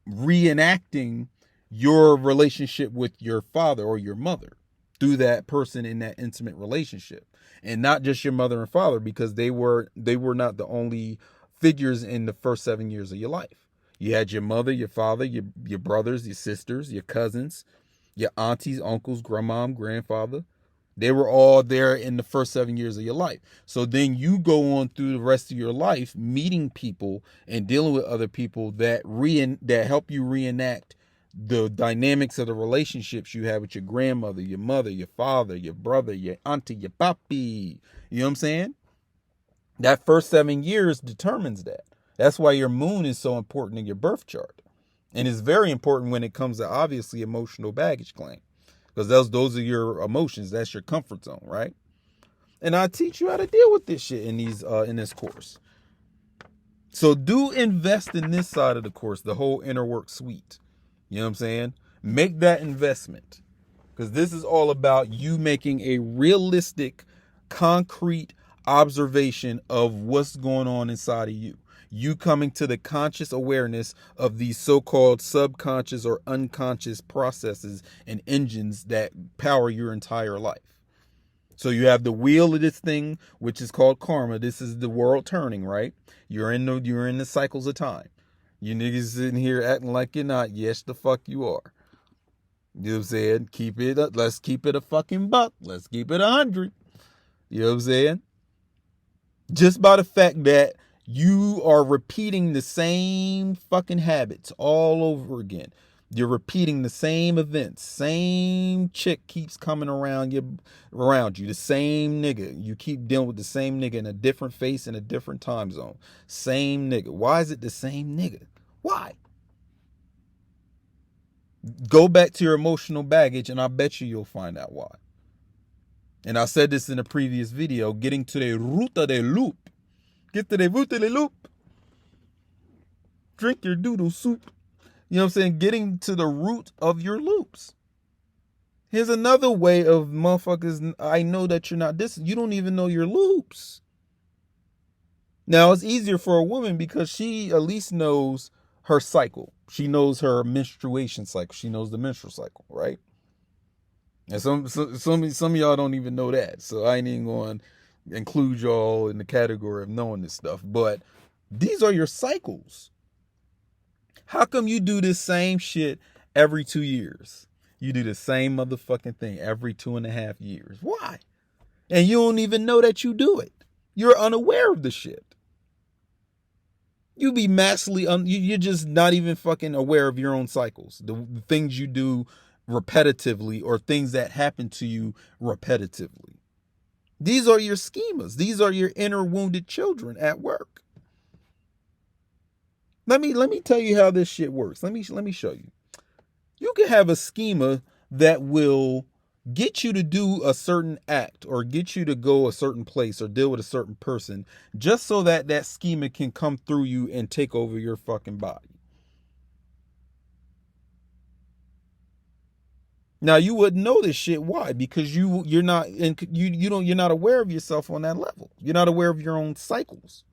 reenacting your relationship with your father or your mother through that person in that intimate relationship. And not just your mother and father, because they were not the only figures in the first 7 years of your life. You had your mother, your father, your brothers, your sisters, your cousins, your aunties, uncles, grandmom, grandfather. They were all there in the first 7 years of your life. So then you go on through the rest of your life meeting people and dealing with other people that help you reenact the dynamics of the relationships you have with your grandmother, your mother, your father, your brother, your auntie, your papi. You know what I'm saying? That first 7 years determines that. That's why your moon is so important in your birth chart. And it's very important when it comes to, obviously, emotional baggage claim. Because those are your emotions. That's your comfort zone, right? And I teach you how to deal with this shit in this course. So do invest in this side of the course, the whole inner work suite. You know what I'm saying? Make that investment. Because this is all about you making a realistic, concrete observation of what's going on inside of you. You coming to the conscious awareness of these so-called subconscious or unconscious processes and engines that power your entire life. So you have the wheel of this thing, which is called karma. This is the world turning, right? You're in the cycles of time. You niggas sitting here acting like you're not. Yes, the fuck you are. You know what I'm saying? Keep it up. Let's keep it a fucking buck. Let's keep it 100. You know what I'm saying? Just by the fact that you are repeating the same fucking habits all over again. You're repeating the same events. Same chick keeps coming around you, the same nigga. You keep dealing with the same nigga in a different face in a different time zone. Same nigga. Why is it the same nigga? Why? Go back to your emotional baggage, and I bet you'll find out why. And I said this in a previous video, getting to the root of the loop. Get to the root of the loop. Drink your doodle soup. You know what I'm saying? Getting to the root of your loops. Here's another way of motherfuckers. I know that you're not this. You don't even know your loops. Now, it's easier for a woman because she at least knows her cycle. She knows her menstruation cycle. She knows the menstrual cycle, right? And some of y'all don't even know that. So I ain't even going to include y'all in the category of knowing this stuff. But these are your cycles. How come you do this same shit every 2 years? You do the same motherfucking thing every 2.5 years. Why? And you don't even know that you do it. You're unaware of the shit. You be massively, you're just not even fucking aware of your own cycles. The things you do repetitively or things that happen to you repetitively. These are your schemas. These are your inner wounded children at work. Let me tell you how this shit works. Let me show you. You can have a schema that will get you to do a certain act or get you to go a certain place or deal with a certain person just so that that schema can come through you and take over your fucking body. Now you wouldn't know this shit. Why? Because you're not aware of yourself on that level. You're not aware of your own cycles.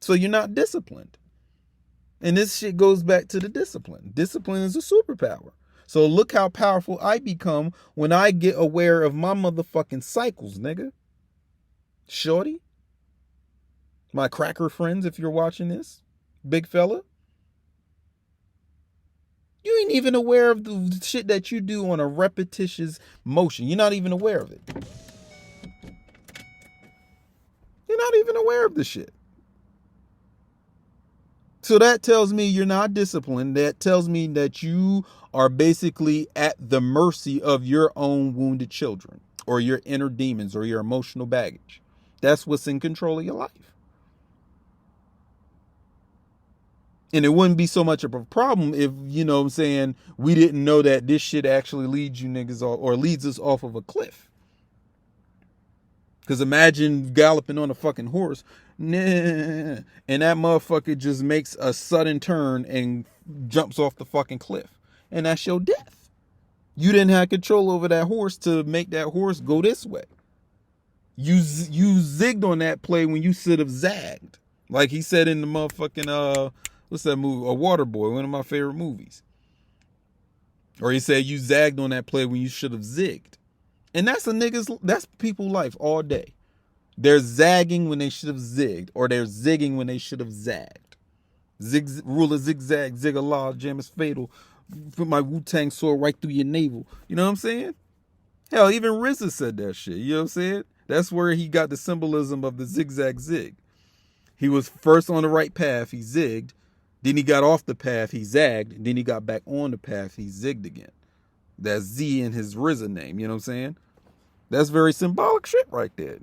So you're not disciplined. And this shit goes back to the discipline. Discipline is a superpower. So look how powerful I become when I get aware of my motherfucking cycles, nigga. Shorty, my cracker friends, if you're watching this, big fella, you ain't even aware of the shit that you do on a repetitious motion. You're not even aware of it. You're not even aware of the shit. So that tells me you're not disciplined. That tells me that you are basically at the mercy of your own wounded children or your inner demons or your emotional baggage. That's what's in control of your life. And it wouldn't be so much of a problem if, you know what I'm saying, we didn't know that this shit actually leads you niggas off, or leads us off of a cliff. Because imagine galloping on a fucking horse, and that motherfucker just makes a sudden turn and jumps off the fucking cliff. And that's your death. You didn't have control over that horse to make that horse go this way. You zigged on that play when you should have zagged. Like he said in the motherfucking, what's that movie? A Waterboy, one of my favorite movies. Or he said you zagged on that play when you should have zigged. And that's people's life all day. They're zagging when they should have zigged, or they're zigging when they should have zagged. Rule of zigzag, zig-a-law, jam is fatal. Put my Wu-Tang sword right through your navel. You know what I'm saying? Hell, even RZA said that shit. You know what I'm saying? That's where he got the symbolism of the zigzag zig. He was first on the right path, he zigged. Then he got off the path, he zagged. Then he got back on the path, he zigged again. That's Z in his RZA name, you know what I'm saying? That's very symbolic shit right there.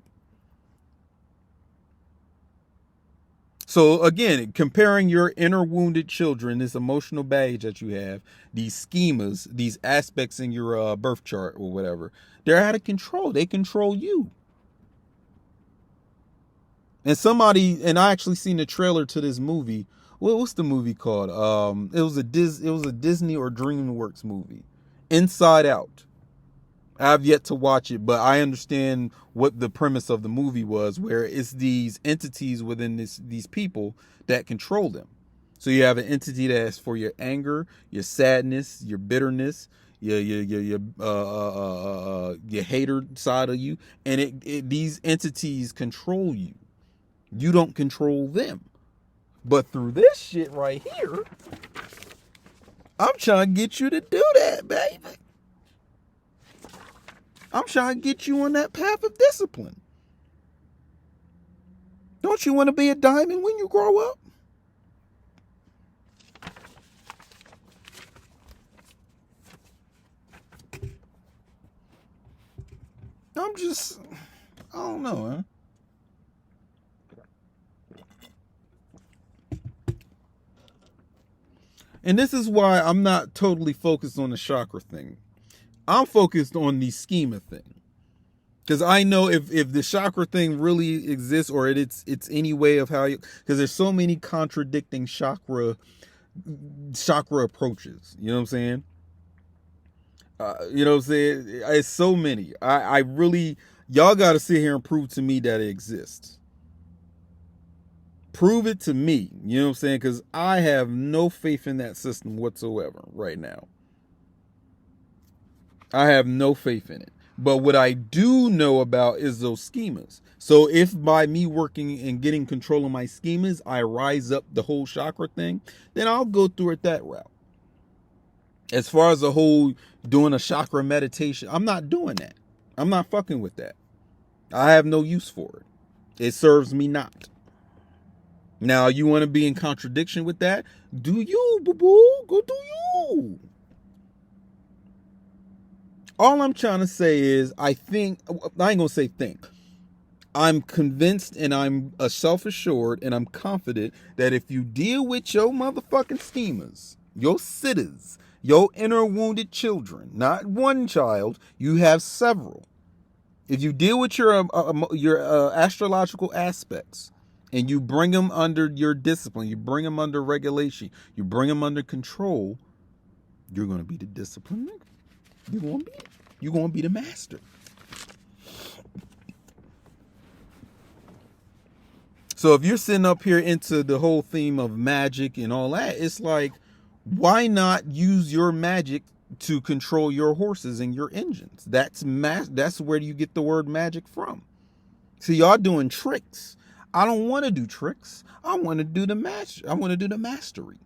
So again, comparing your inner wounded children, this emotional baggage that you have, these schemas, these aspects in your birth chart or whatever, they're out of control. They control you. And I actually seen the trailer to this movie. What's the movie called? It was a Disney or DreamWorks movie, Inside Out. I've yet to watch it, but I understand what the premise of the movie was, where it's these entities within these people that control them. So you have an entity that's for your anger, your sadness, your bitterness, your hater side of you, and these entities control you. You don't control them. But through this shit right here, I'm trying to get you to do that, baby. I'm trying to get you on that path of discipline. Don't you want to be a diamond when you grow up? I don't know, huh? And this is why I'm not totally focused on the chakra thing. I'm focused on the schema thing. Because I know if the chakra thing really exists, or it's any way of how you, because there's so many contradicting chakra approaches. You know what I'm saying? You know what I'm saying? It's so many. I really, y'all got to sit here and prove to me that it exists. Prove it to me. You know what I'm saying? Because I have no faith in that system whatsoever right now. I have no faith in it. But what I do know about is those schemas. So if by me working and getting control of my schemas, I rise up the whole chakra thing, then I'll go through it that route. As far as the whole doing a chakra meditation, I'm not doing that. I'm not fucking with that. I have no use for it. It serves me not. Now, you want to be in contradiction with that? Do you, boo-boo? Go do you. All I'm trying to say is, I ain't gonna say think. I'm convinced and I'm self-assured and I'm confident that if you deal with your motherfucking schemas, your sitters, your inner wounded children, not one child, you have several. If you deal with your astrological aspects and you bring them under your discipline, you bring them under regulation, you bring them under control, you're going to be the disciplined nigga. You're going to be the master. So if you're sitting up here into the whole theme of magic and all that, it's like, why not use your magic to control your horses and your engines. That's where you get the word magic from. See, y'all doing tricks. I don't want to do tricks. I want to do the match. I want to do the mastery.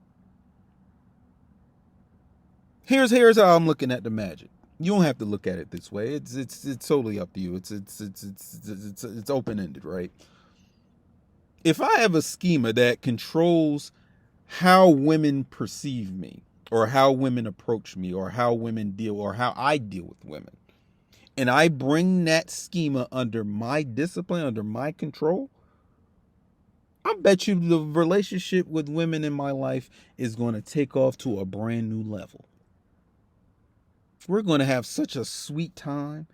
Here's how I'm looking at the magic. You don't have to look at it this way. It's totally up to you. It's open ended, right? If I have a schema that controls how women perceive me, or how women approach me, or how women deal, or how I deal with women, and I bring that schema under my discipline, under my control, I bet you the relationship with women in my life is going to take off to a brand new level. We're going to have such a sweet time.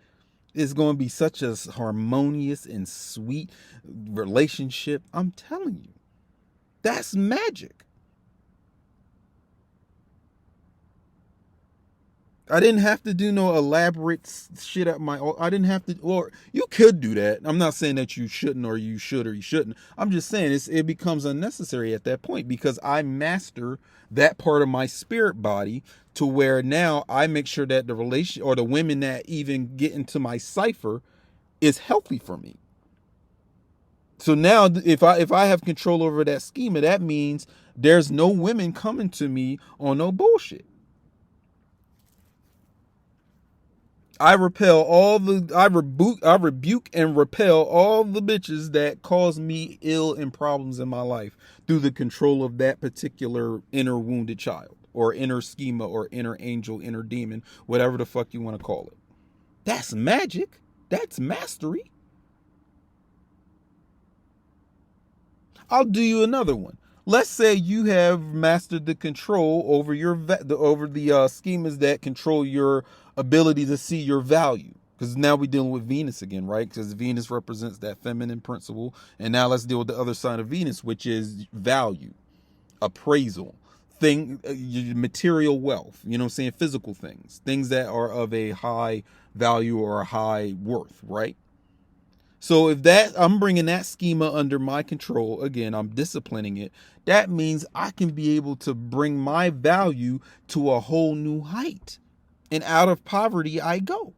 It's going to be such a harmonious and sweet relationship. I'm telling you, that's magic. I didn't have to do no elaborate shit at I didn't have to, or you could do that. I'm not saying that you shouldn't, or you should, or you shouldn't. I'm just saying it becomes unnecessary at that point, because I master that part of my spirit body to where now I make sure that the relation, or the women that even get into my cipher, is healthy for me. So now if I have control over that schema, that means there's no women coming to me on no bullshit. I rebuke and repel all the bitches that cause me ill and problems in my life through the control of that particular inner wounded child, or inner schema, or inner angel, inner demon, whatever the fuck you want to call it. That's magic. That's mastery. I'll do you another one. Let's say you have mastered the control over the schemas that control your ability to see your value. Because now we're dealing with Venus again, right? Because Venus represents that feminine principle. And now let's deal with the other side of Venus, which is value, appraisal, material wealth. You know what I'm saying? Physical things that are of a high value or a high worth, right? So if I'm bringing that schema under my control, again, I'm disciplining it, that means I can be able to bring my value to a whole new height. And out of poverty I go.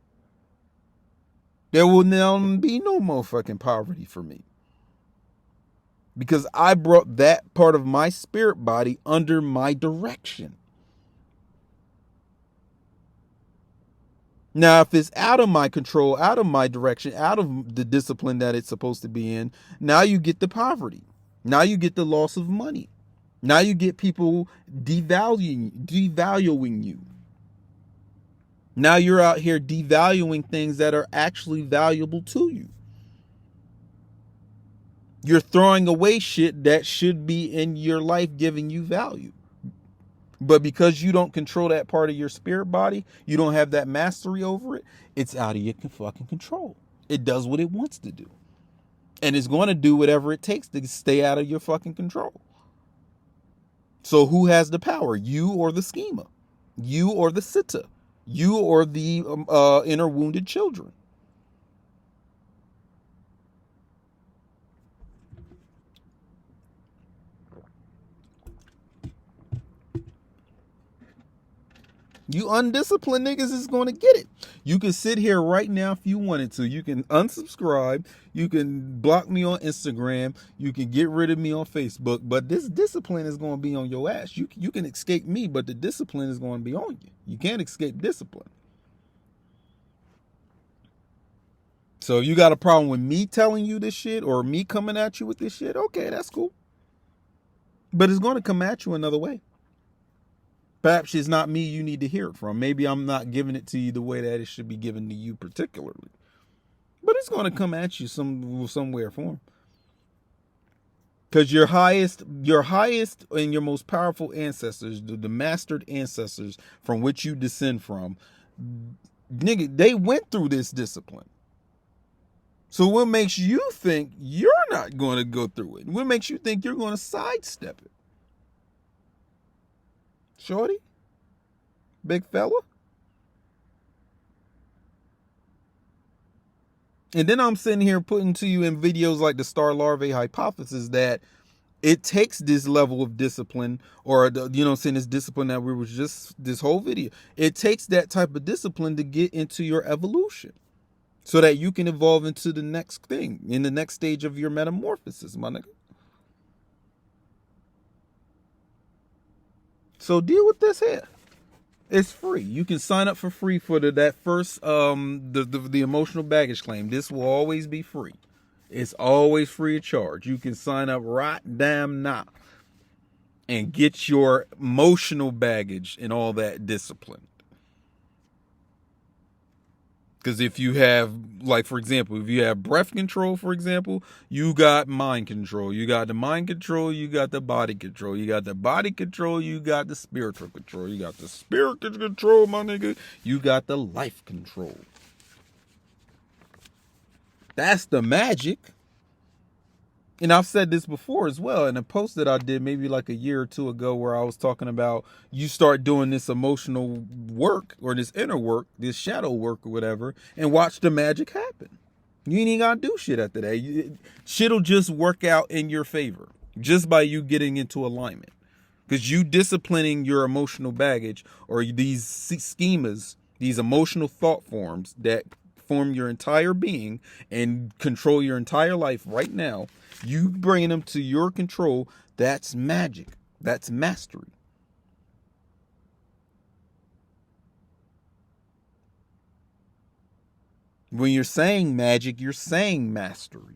There will now be no more fucking poverty for me. Because I brought that part of my spirit body under my direction. Now, if it's out of my control, out of my direction, out of the discipline that it's supposed to be in, now you get the poverty. Now you get the loss of money. Now you get people devaluing you. Now you're out here devaluing things that are actually valuable to you. You're throwing away shit that should be in your life giving you value. But because you don't control that part of your spirit body, you don't have that mastery over it, it's out of your fucking control. It does what it wants to do. And it's going to do whatever it takes to stay out of your fucking control. So who has the power? You or the schema? You or the sitta? You or the inner wounded children? You undisciplined niggas is going to get it. You can sit here right now if you wanted to. You can unsubscribe. You can block me on Instagram. You can get rid of me on Facebook. But this discipline is going to be on your ass. You can escape me, but the discipline is going to be on you. You can't escape discipline. So if you got a problem with me telling you this shit, or me coming at you with this shit, okay, that's cool. But it's going to come at you another way. Perhaps it's not me you need to hear it from. Maybe I'm not giving it to you the way that it should be given to you particularly. But it's going to come at you some way or form. Because your highest and your most powerful ancestors, the mastered ancestors from which you descend from, nigga, they went through this discipline. So what makes you think you're not going to go through it? What makes you think you're going to sidestep it? Shorty? Big fella? And then I'm sitting here putting to you in videos like the star larvae hypothesis that It takes this level of discipline, or this discipline that we was just this whole video. It takes that type of discipline to get into your evolution, so that you can evolve into the next thing, in the next stage of your metamorphosis, my nigga. So deal with this here. It's free. You can sign up for free for that first the emotional baggage claim. This will always be free. It's always free of charge. You can sign up right damn now and get your emotional baggage and all that discipline. Because if you have, like, for example, if you have breath control, for example, you got mind control. You got the mind control, you got the body control. You got the body control, you got the spiritual control. You got the spiritual control, my nigga. You got the life control. That's the magic. And I've said this before as well in a post that I did maybe like a year or two ago, where I was talking about you start doing this emotional work, or this inner work, this shadow work or whatever, and watch the magic happen. You ain't even gotta do shit after that. Shit'll just work out in your favor just by you getting into alignment. Because you disciplining your emotional baggage, or these schemas, these emotional thought forms that form your entire being and control your entire life right now, you bringing them to your control. That's magic. That's mastery. When you're saying magic, you're saying mastery.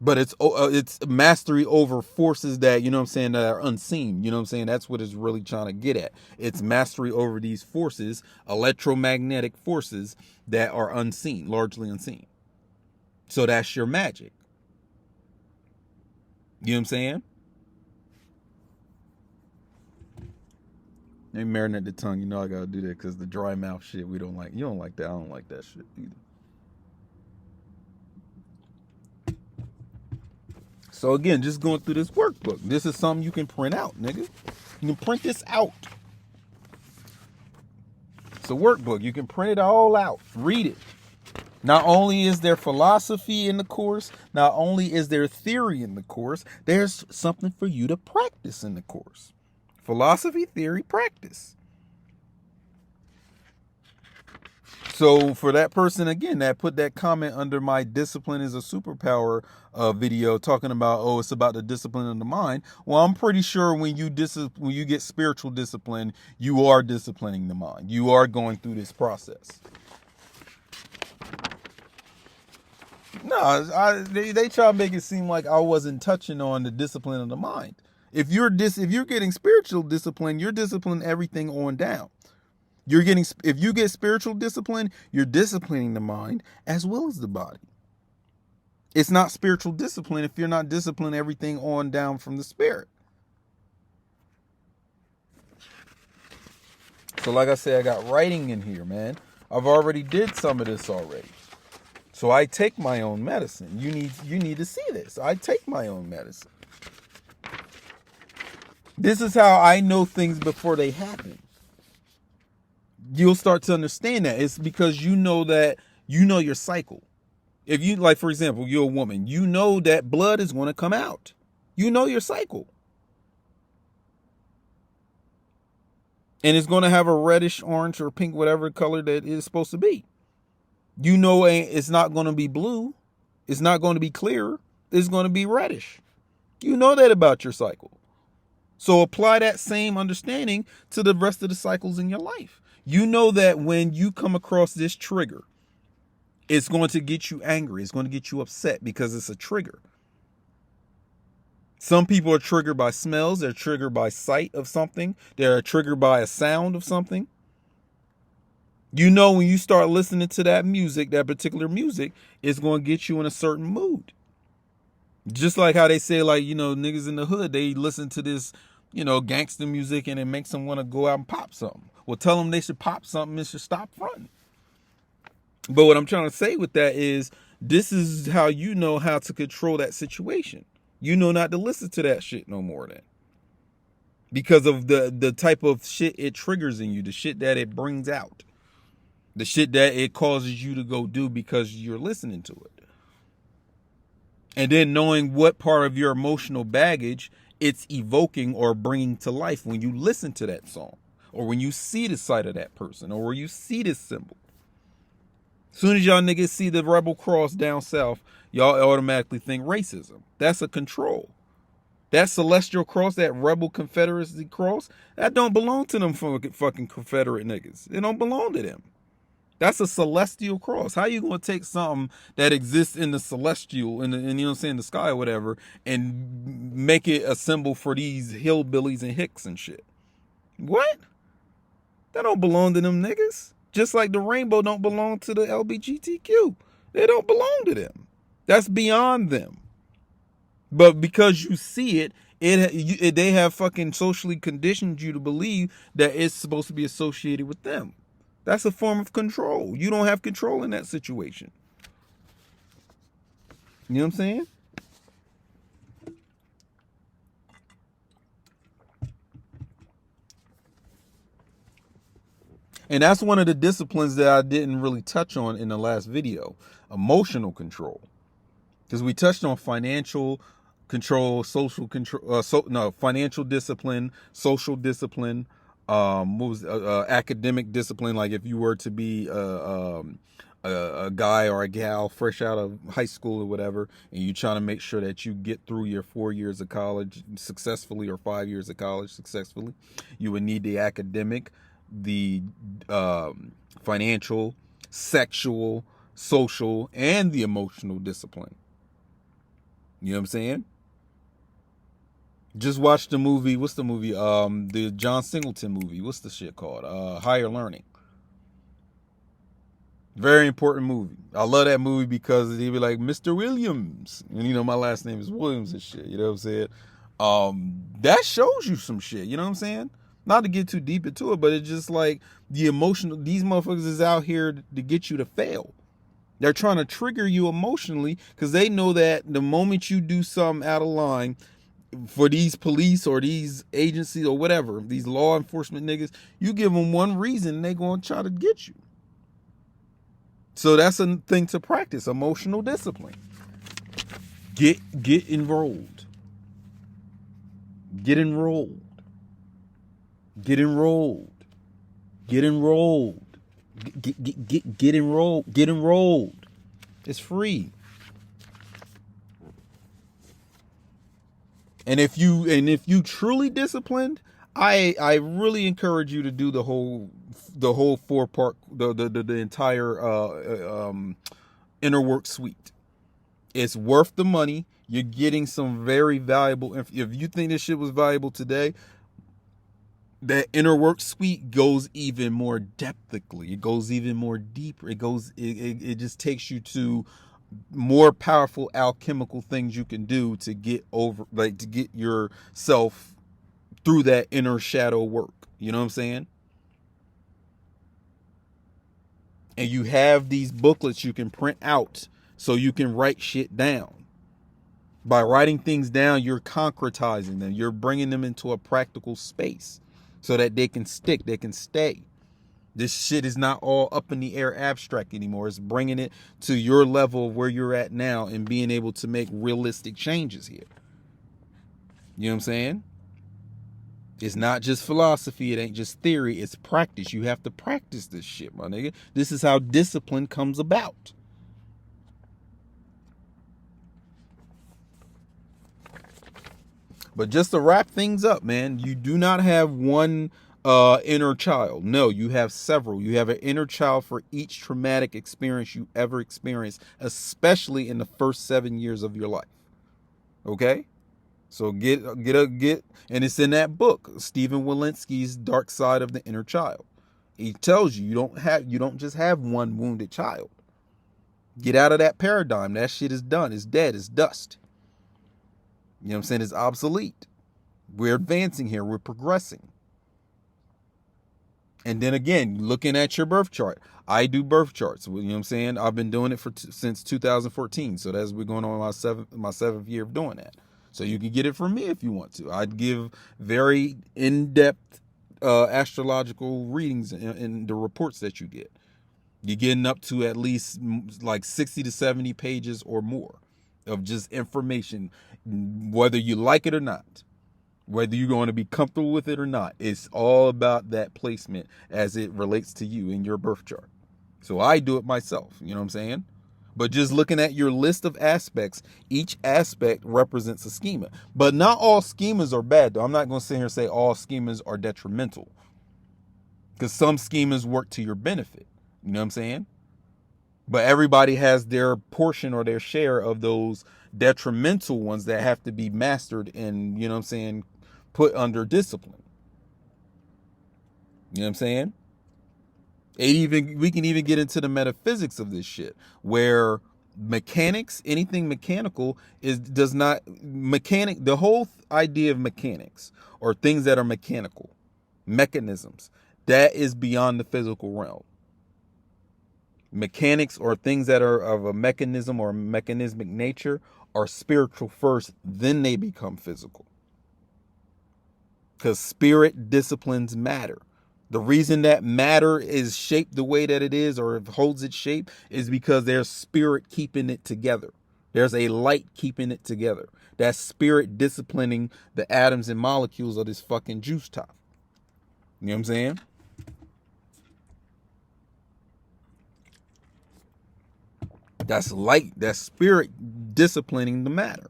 But it's mastery over forces that, that are unseen. That's what it's really trying to get at. It's mastery over these forces, electromagnetic forces that are unseen, largely unseen. So that's your magic. You know what I'm saying? They marinate the tongue. I gotta do that because the dry mouth shit we don't like. You don't like that. I don't like that shit either. So again, just going through this workbook. This is something you can print out, nigga. You can print this out. It's a workbook. You can print it all out. Read it. Not only is there philosophy in the course, not only is there theory in the course, there's something for you to practice in the course. Philosophy, theory, practice. So for that person, again, that put that comment under my discipline is a superpower video talking about, it's about the discipline of the mind. Well, I'm pretty sure when you get spiritual discipline, you are disciplining the mind. You are going through this process. No, they try to make it seem like I wasn't touching on the discipline of the mind. If you're getting spiritual discipline, you're disciplining everything on down. If you get spiritual discipline, you're disciplining the mind as well as the body. It's not spiritual discipline if you're not disciplining everything on down from the spirit. So like I said, I got writing in here, man. I've already did some of this already. So I take my own medicine. You need to see this. I take my own medicine. This is how I know things before they happen. You'll start to understand that. It's because you know your cycle. If you, like, for example, you're a woman, you know that blood is going to come out. You know your cycle. And it's going to have a reddish, orange, or pink, whatever color that it's supposed to be. You know it's not going to be blue. It's not going to be clear. It's going to be reddish. You know that about your cycle. So apply that same understanding to the rest of the cycles in your life. You know that when you come across this trigger, it's going to get you angry. It's going to get you upset because it's a trigger. Some people are triggered by smells. They're triggered by sight of something. They're triggered by a sound of something. You know, when you start listening to that music, that particular music, it's going to get you in a certain mood. Just like how they say, like, niggas in the hood, they listen to this, gangster music and it makes them want to go out and pop something. Well, tell them they should pop something and should stop fronting. But what I'm trying to say with that is, this is how you know how to control that situation. You know not to listen to that shit no more then. Because of the type of shit it triggers in you, the shit that it brings out. The shit that it causes you to go do because you're listening to it. And then knowing what part of your emotional baggage it's evoking or bringing to life when you listen to that song, or when you see the sight of that person, or when you see this symbol. Soon as y'all niggas see the rebel cross down south, y'all automatically think racism. That's a control. That celestial cross, that rebel Confederacy cross, that don't belong to them fucking Confederate niggas. It don't belong to them. That's a celestial cross. How you gonna take something that exists in the celestial, in the, you know what I'm saying, the sky or whatever, and make it a symbol for these hillbillies and hicks and shit? What? That don't belong to them niggas. Just like the rainbow don't belong to the LGBTQ. They don't belong to them. That's beyond them. But because you see it, they have fucking socially conditioned you to believe that it's supposed to be associated with them. That's a form of control. You don't have control in that situation. You know what I'm saying? And that's one of the disciplines that I didn't really touch on in the last video. Emotional control. Because we touched on financial control, social control, financial discipline, social discipline, academic discipline. Like if you were to be a guy or a gal fresh out of high school or whatever, and you trying to make sure that you get through your 4 years of college successfully or 5 years of college successfully, you would need the academic, the financial, sexual, social, and the emotional discipline. You know what I'm saying? Just watch the movie. What's the movie? The John Singleton movie. What's the shit called? Higher Learning. Very important movie. I love that movie because they'd be like, Mr. Williams. And you know, my last name is Williams and shit. You know what I'm saying? That shows you some shit. You know what I'm saying? Not to get too deep into it, but it's just like the emotional, these motherfuckers is out here to get you to fail. They're trying to trigger you emotionally because they know that the moment you do something out of line for these police or these agencies or whatever, these law enforcement niggas, you give them one reason and they going to try to get you. So that's a thing to practice, emotional discipline. Get enrolled. Get enrolled. Get enrolled. Get enrolled. Get enrolled. Get enrolled. It's free. And if you truly disciplined, I really encourage you to do the whole 4-part, the entire inner work suite. It's worth the money. You're getting some very valuable. If you think this shit was valuable today, that inner work suite goes even more depthically. It goes even more deeper. It just takes you to more powerful alchemical things you can do to get over, like to get yourself through that inner shadow work. You know what I'm saying? And you have these booklets you can print out so you can write shit down. By writing things down, you're concretizing them. You're bringing them into a practical space so that they can stick, they can stay. This shit is not all up in the air abstract anymore. It's bringing it to your level of where you're at now and being able to make realistic changes here. You know what I'm saying? It's not just philosophy. It ain't just theory. It's practice. You have to practice this shit, my nigga. This is how discipline comes about. But just to wrap things up, man, you do not have one inner child. No, you have several. You have an inner child for each traumatic experience you ever experienced, especially in the first 7 years of your life. Okay? So get, and it's in that book, Stephen Walensky's Dark Side of the Inner Child. He tells you you don't just have one wounded child. Get out of that paradigm. That shit is done. It's dead. It's dust. You know what I'm saying? It's obsolete. We're advancing here. We're progressing. And then again, looking at your birth chart. I do birth charts. You know what I'm saying? I've been doing it since 2014. So we're going on my seventh year of doing that. So you can get it from me if you want to. I'd give very in-depth astrological readings in the reports that you get. You're getting up to at least like 60 to 70 pages or more. of just information, whether you like it or not, whether you're going to be comfortable with it or not. It's all about that placement as it relates to you in your birth chart. So I do it myself, you know what I'm saying? But just looking at your list of aspects, each aspect represents a schema. But not all schemas are bad, though. I'm not going to sit here and say all schemas are detrimental, because some schemas work to your benefit. You know what I'm saying? But everybody has their portion or their share of those detrimental ones that have to be mastered and, you know what I'm saying, put under discipline. You know what I'm saying? We can even get into the metaphysics of this shit, where mechanics, anything mechanical the whole idea of mechanics or things that are mechanical, mechanisms, that is beyond the physical realm. Mechanics or things that are of a mechanism or mechanismic nature are spiritual first, then they become physical. Because spirit disciplines matter. The reason that matter is shaped the way that it is, or holds its shape, is because there's spirit keeping it together. There's a light keeping it together. That's spirit disciplining the atoms and molecules of this fucking juice top. You know what I'm saying? That's light. That's spirit disciplining the matter.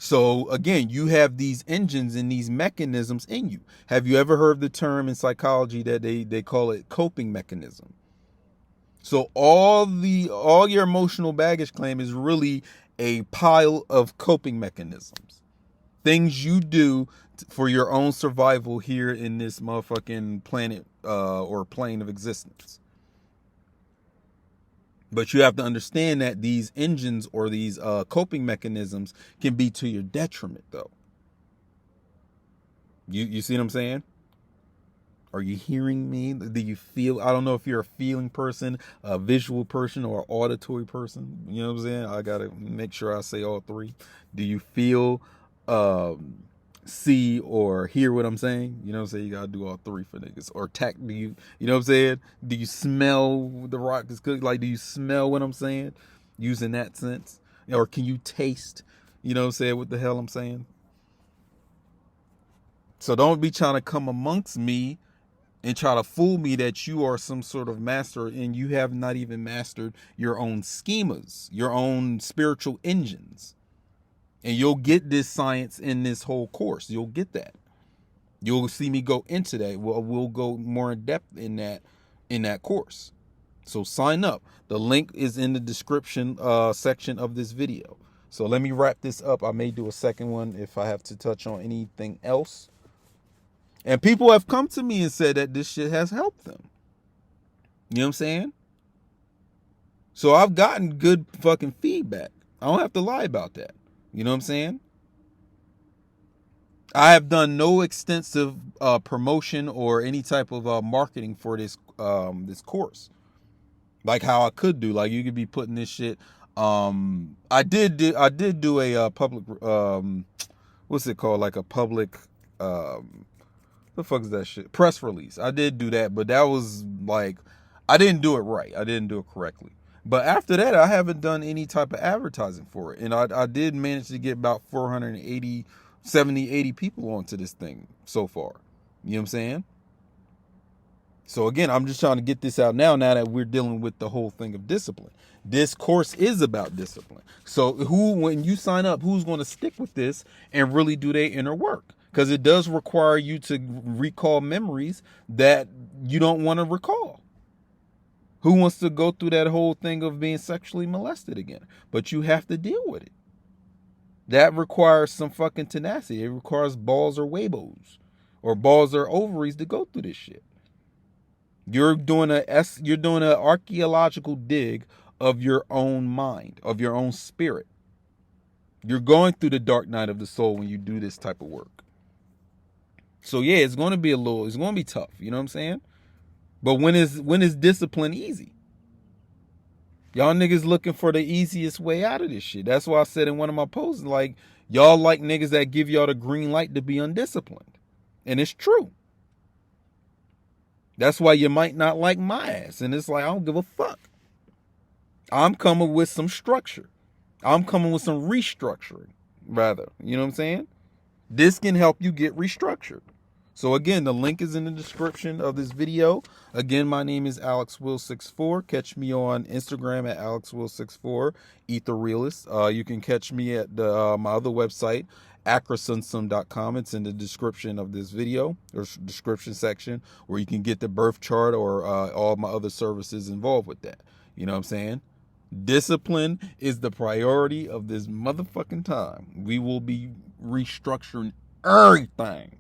So again, you have these engines and these mechanisms in you. Have you ever heard the term in psychology that they call it coping mechanism? So all your emotional baggage claim is really a pile of coping mechanisms. Things you do for your own survival here in this motherfucking planet or plane of existence. But you have to understand that these engines or these coping mechanisms can be to your detriment, though. You see what I'm saying? Are you hearing me? Do you feel? I don't know if you're a feeling person, a visual person, or an auditory person. You know what I'm saying? I got to make sure I say all three. Do you feel, see, or hear what I'm saying? You know what I'm saying? You got to do all three for niggas. Or do you know what I'm saying? Do you smell the rock is cooked? Like, do you smell what I'm saying? Using that sense? Or can you taste, you know what I'm saying, what the hell I'm saying? So don't be trying to come amongst me and try to fool me that you are some sort of master and you have not even mastered your own schemas, your own spiritual engines. And you'll get this science in this whole course. You'll get that. You'll see me go into that. We'll go more in depth in that course. So sign up. The link is in the description section of this video. So let me wrap this up. I may do a second one if I have to touch on anything else. And people have come to me and said that this shit has helped them. You know what I'm saying? So I've gotten good fucking feedback. I don't have to lie about that. You know what I'm saying? I have done no extensive promotion or any type of marketing for this course, like how I could do. Like you could be putting this shit. I did do a public what's it called? Like a public the fuck is that shit? Press release. I did do that, but that was like I didn't do it right. I didn't do it correctly. But after that, I haven't done any type of advertising for it. And I did manage to get about 480, 70, 80 people onto this thing so far. You know what I'm saying? So again, I'm just trying to get this out now that we're dealing with the whole thing of discipline. This course is about discipline. So when you sign up, who's going to stick with this and really do their inner work? Because it does require you to recall memories that you don't want to recall. Who wants to go through that whole thing of being sexually molested again? But you have to deal with it. That requires some fucking tenacity. It requires balls or huevos, or balls or ovaries to go through this shit. You're doing an archaeological dig of your own mind, of your own spirit. You're going through the dark night of the soul when you do this type of work. So yeah, it's going to be tough. You know what I'm saying? But when is discipline easy? Y'all niggas looking for the easiest way out of this shit. That's why I said in one of my posts, like, y'all like niggas that give y'all the green light to be undisciplined. And it's true. That's why you might not like my ass. And it's like, I don't give a fuck. I'm coming with some structure. I'm coming with some restructuring, rather. You know what I'm saying? This can help you get restructured. So again, the link is in the description of this video. Again, my name is AlexWill64. Catch me on Instagram at AlexWill64, EtherRealist. You can catch me at my other website, acrasunsum.com. It's in the description of this video, or description section, where you can get the birth chart or all my other services involved with that. You know what I'm saying? Discipline is the priority of this motherfucking time. We will be restructuring everything.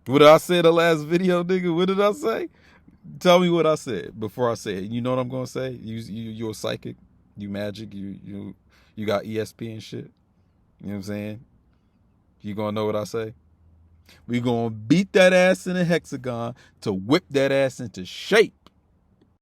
What did I say the last video, nigga? What did I say? Tell me what I said before I say it. You know what I'm gonna say? You're a psychic. You magic. You got ESP and shit. You know what I'm saying? You gonna know what I say? We gonna beat that ass in a hexagon to whip that ass into shape.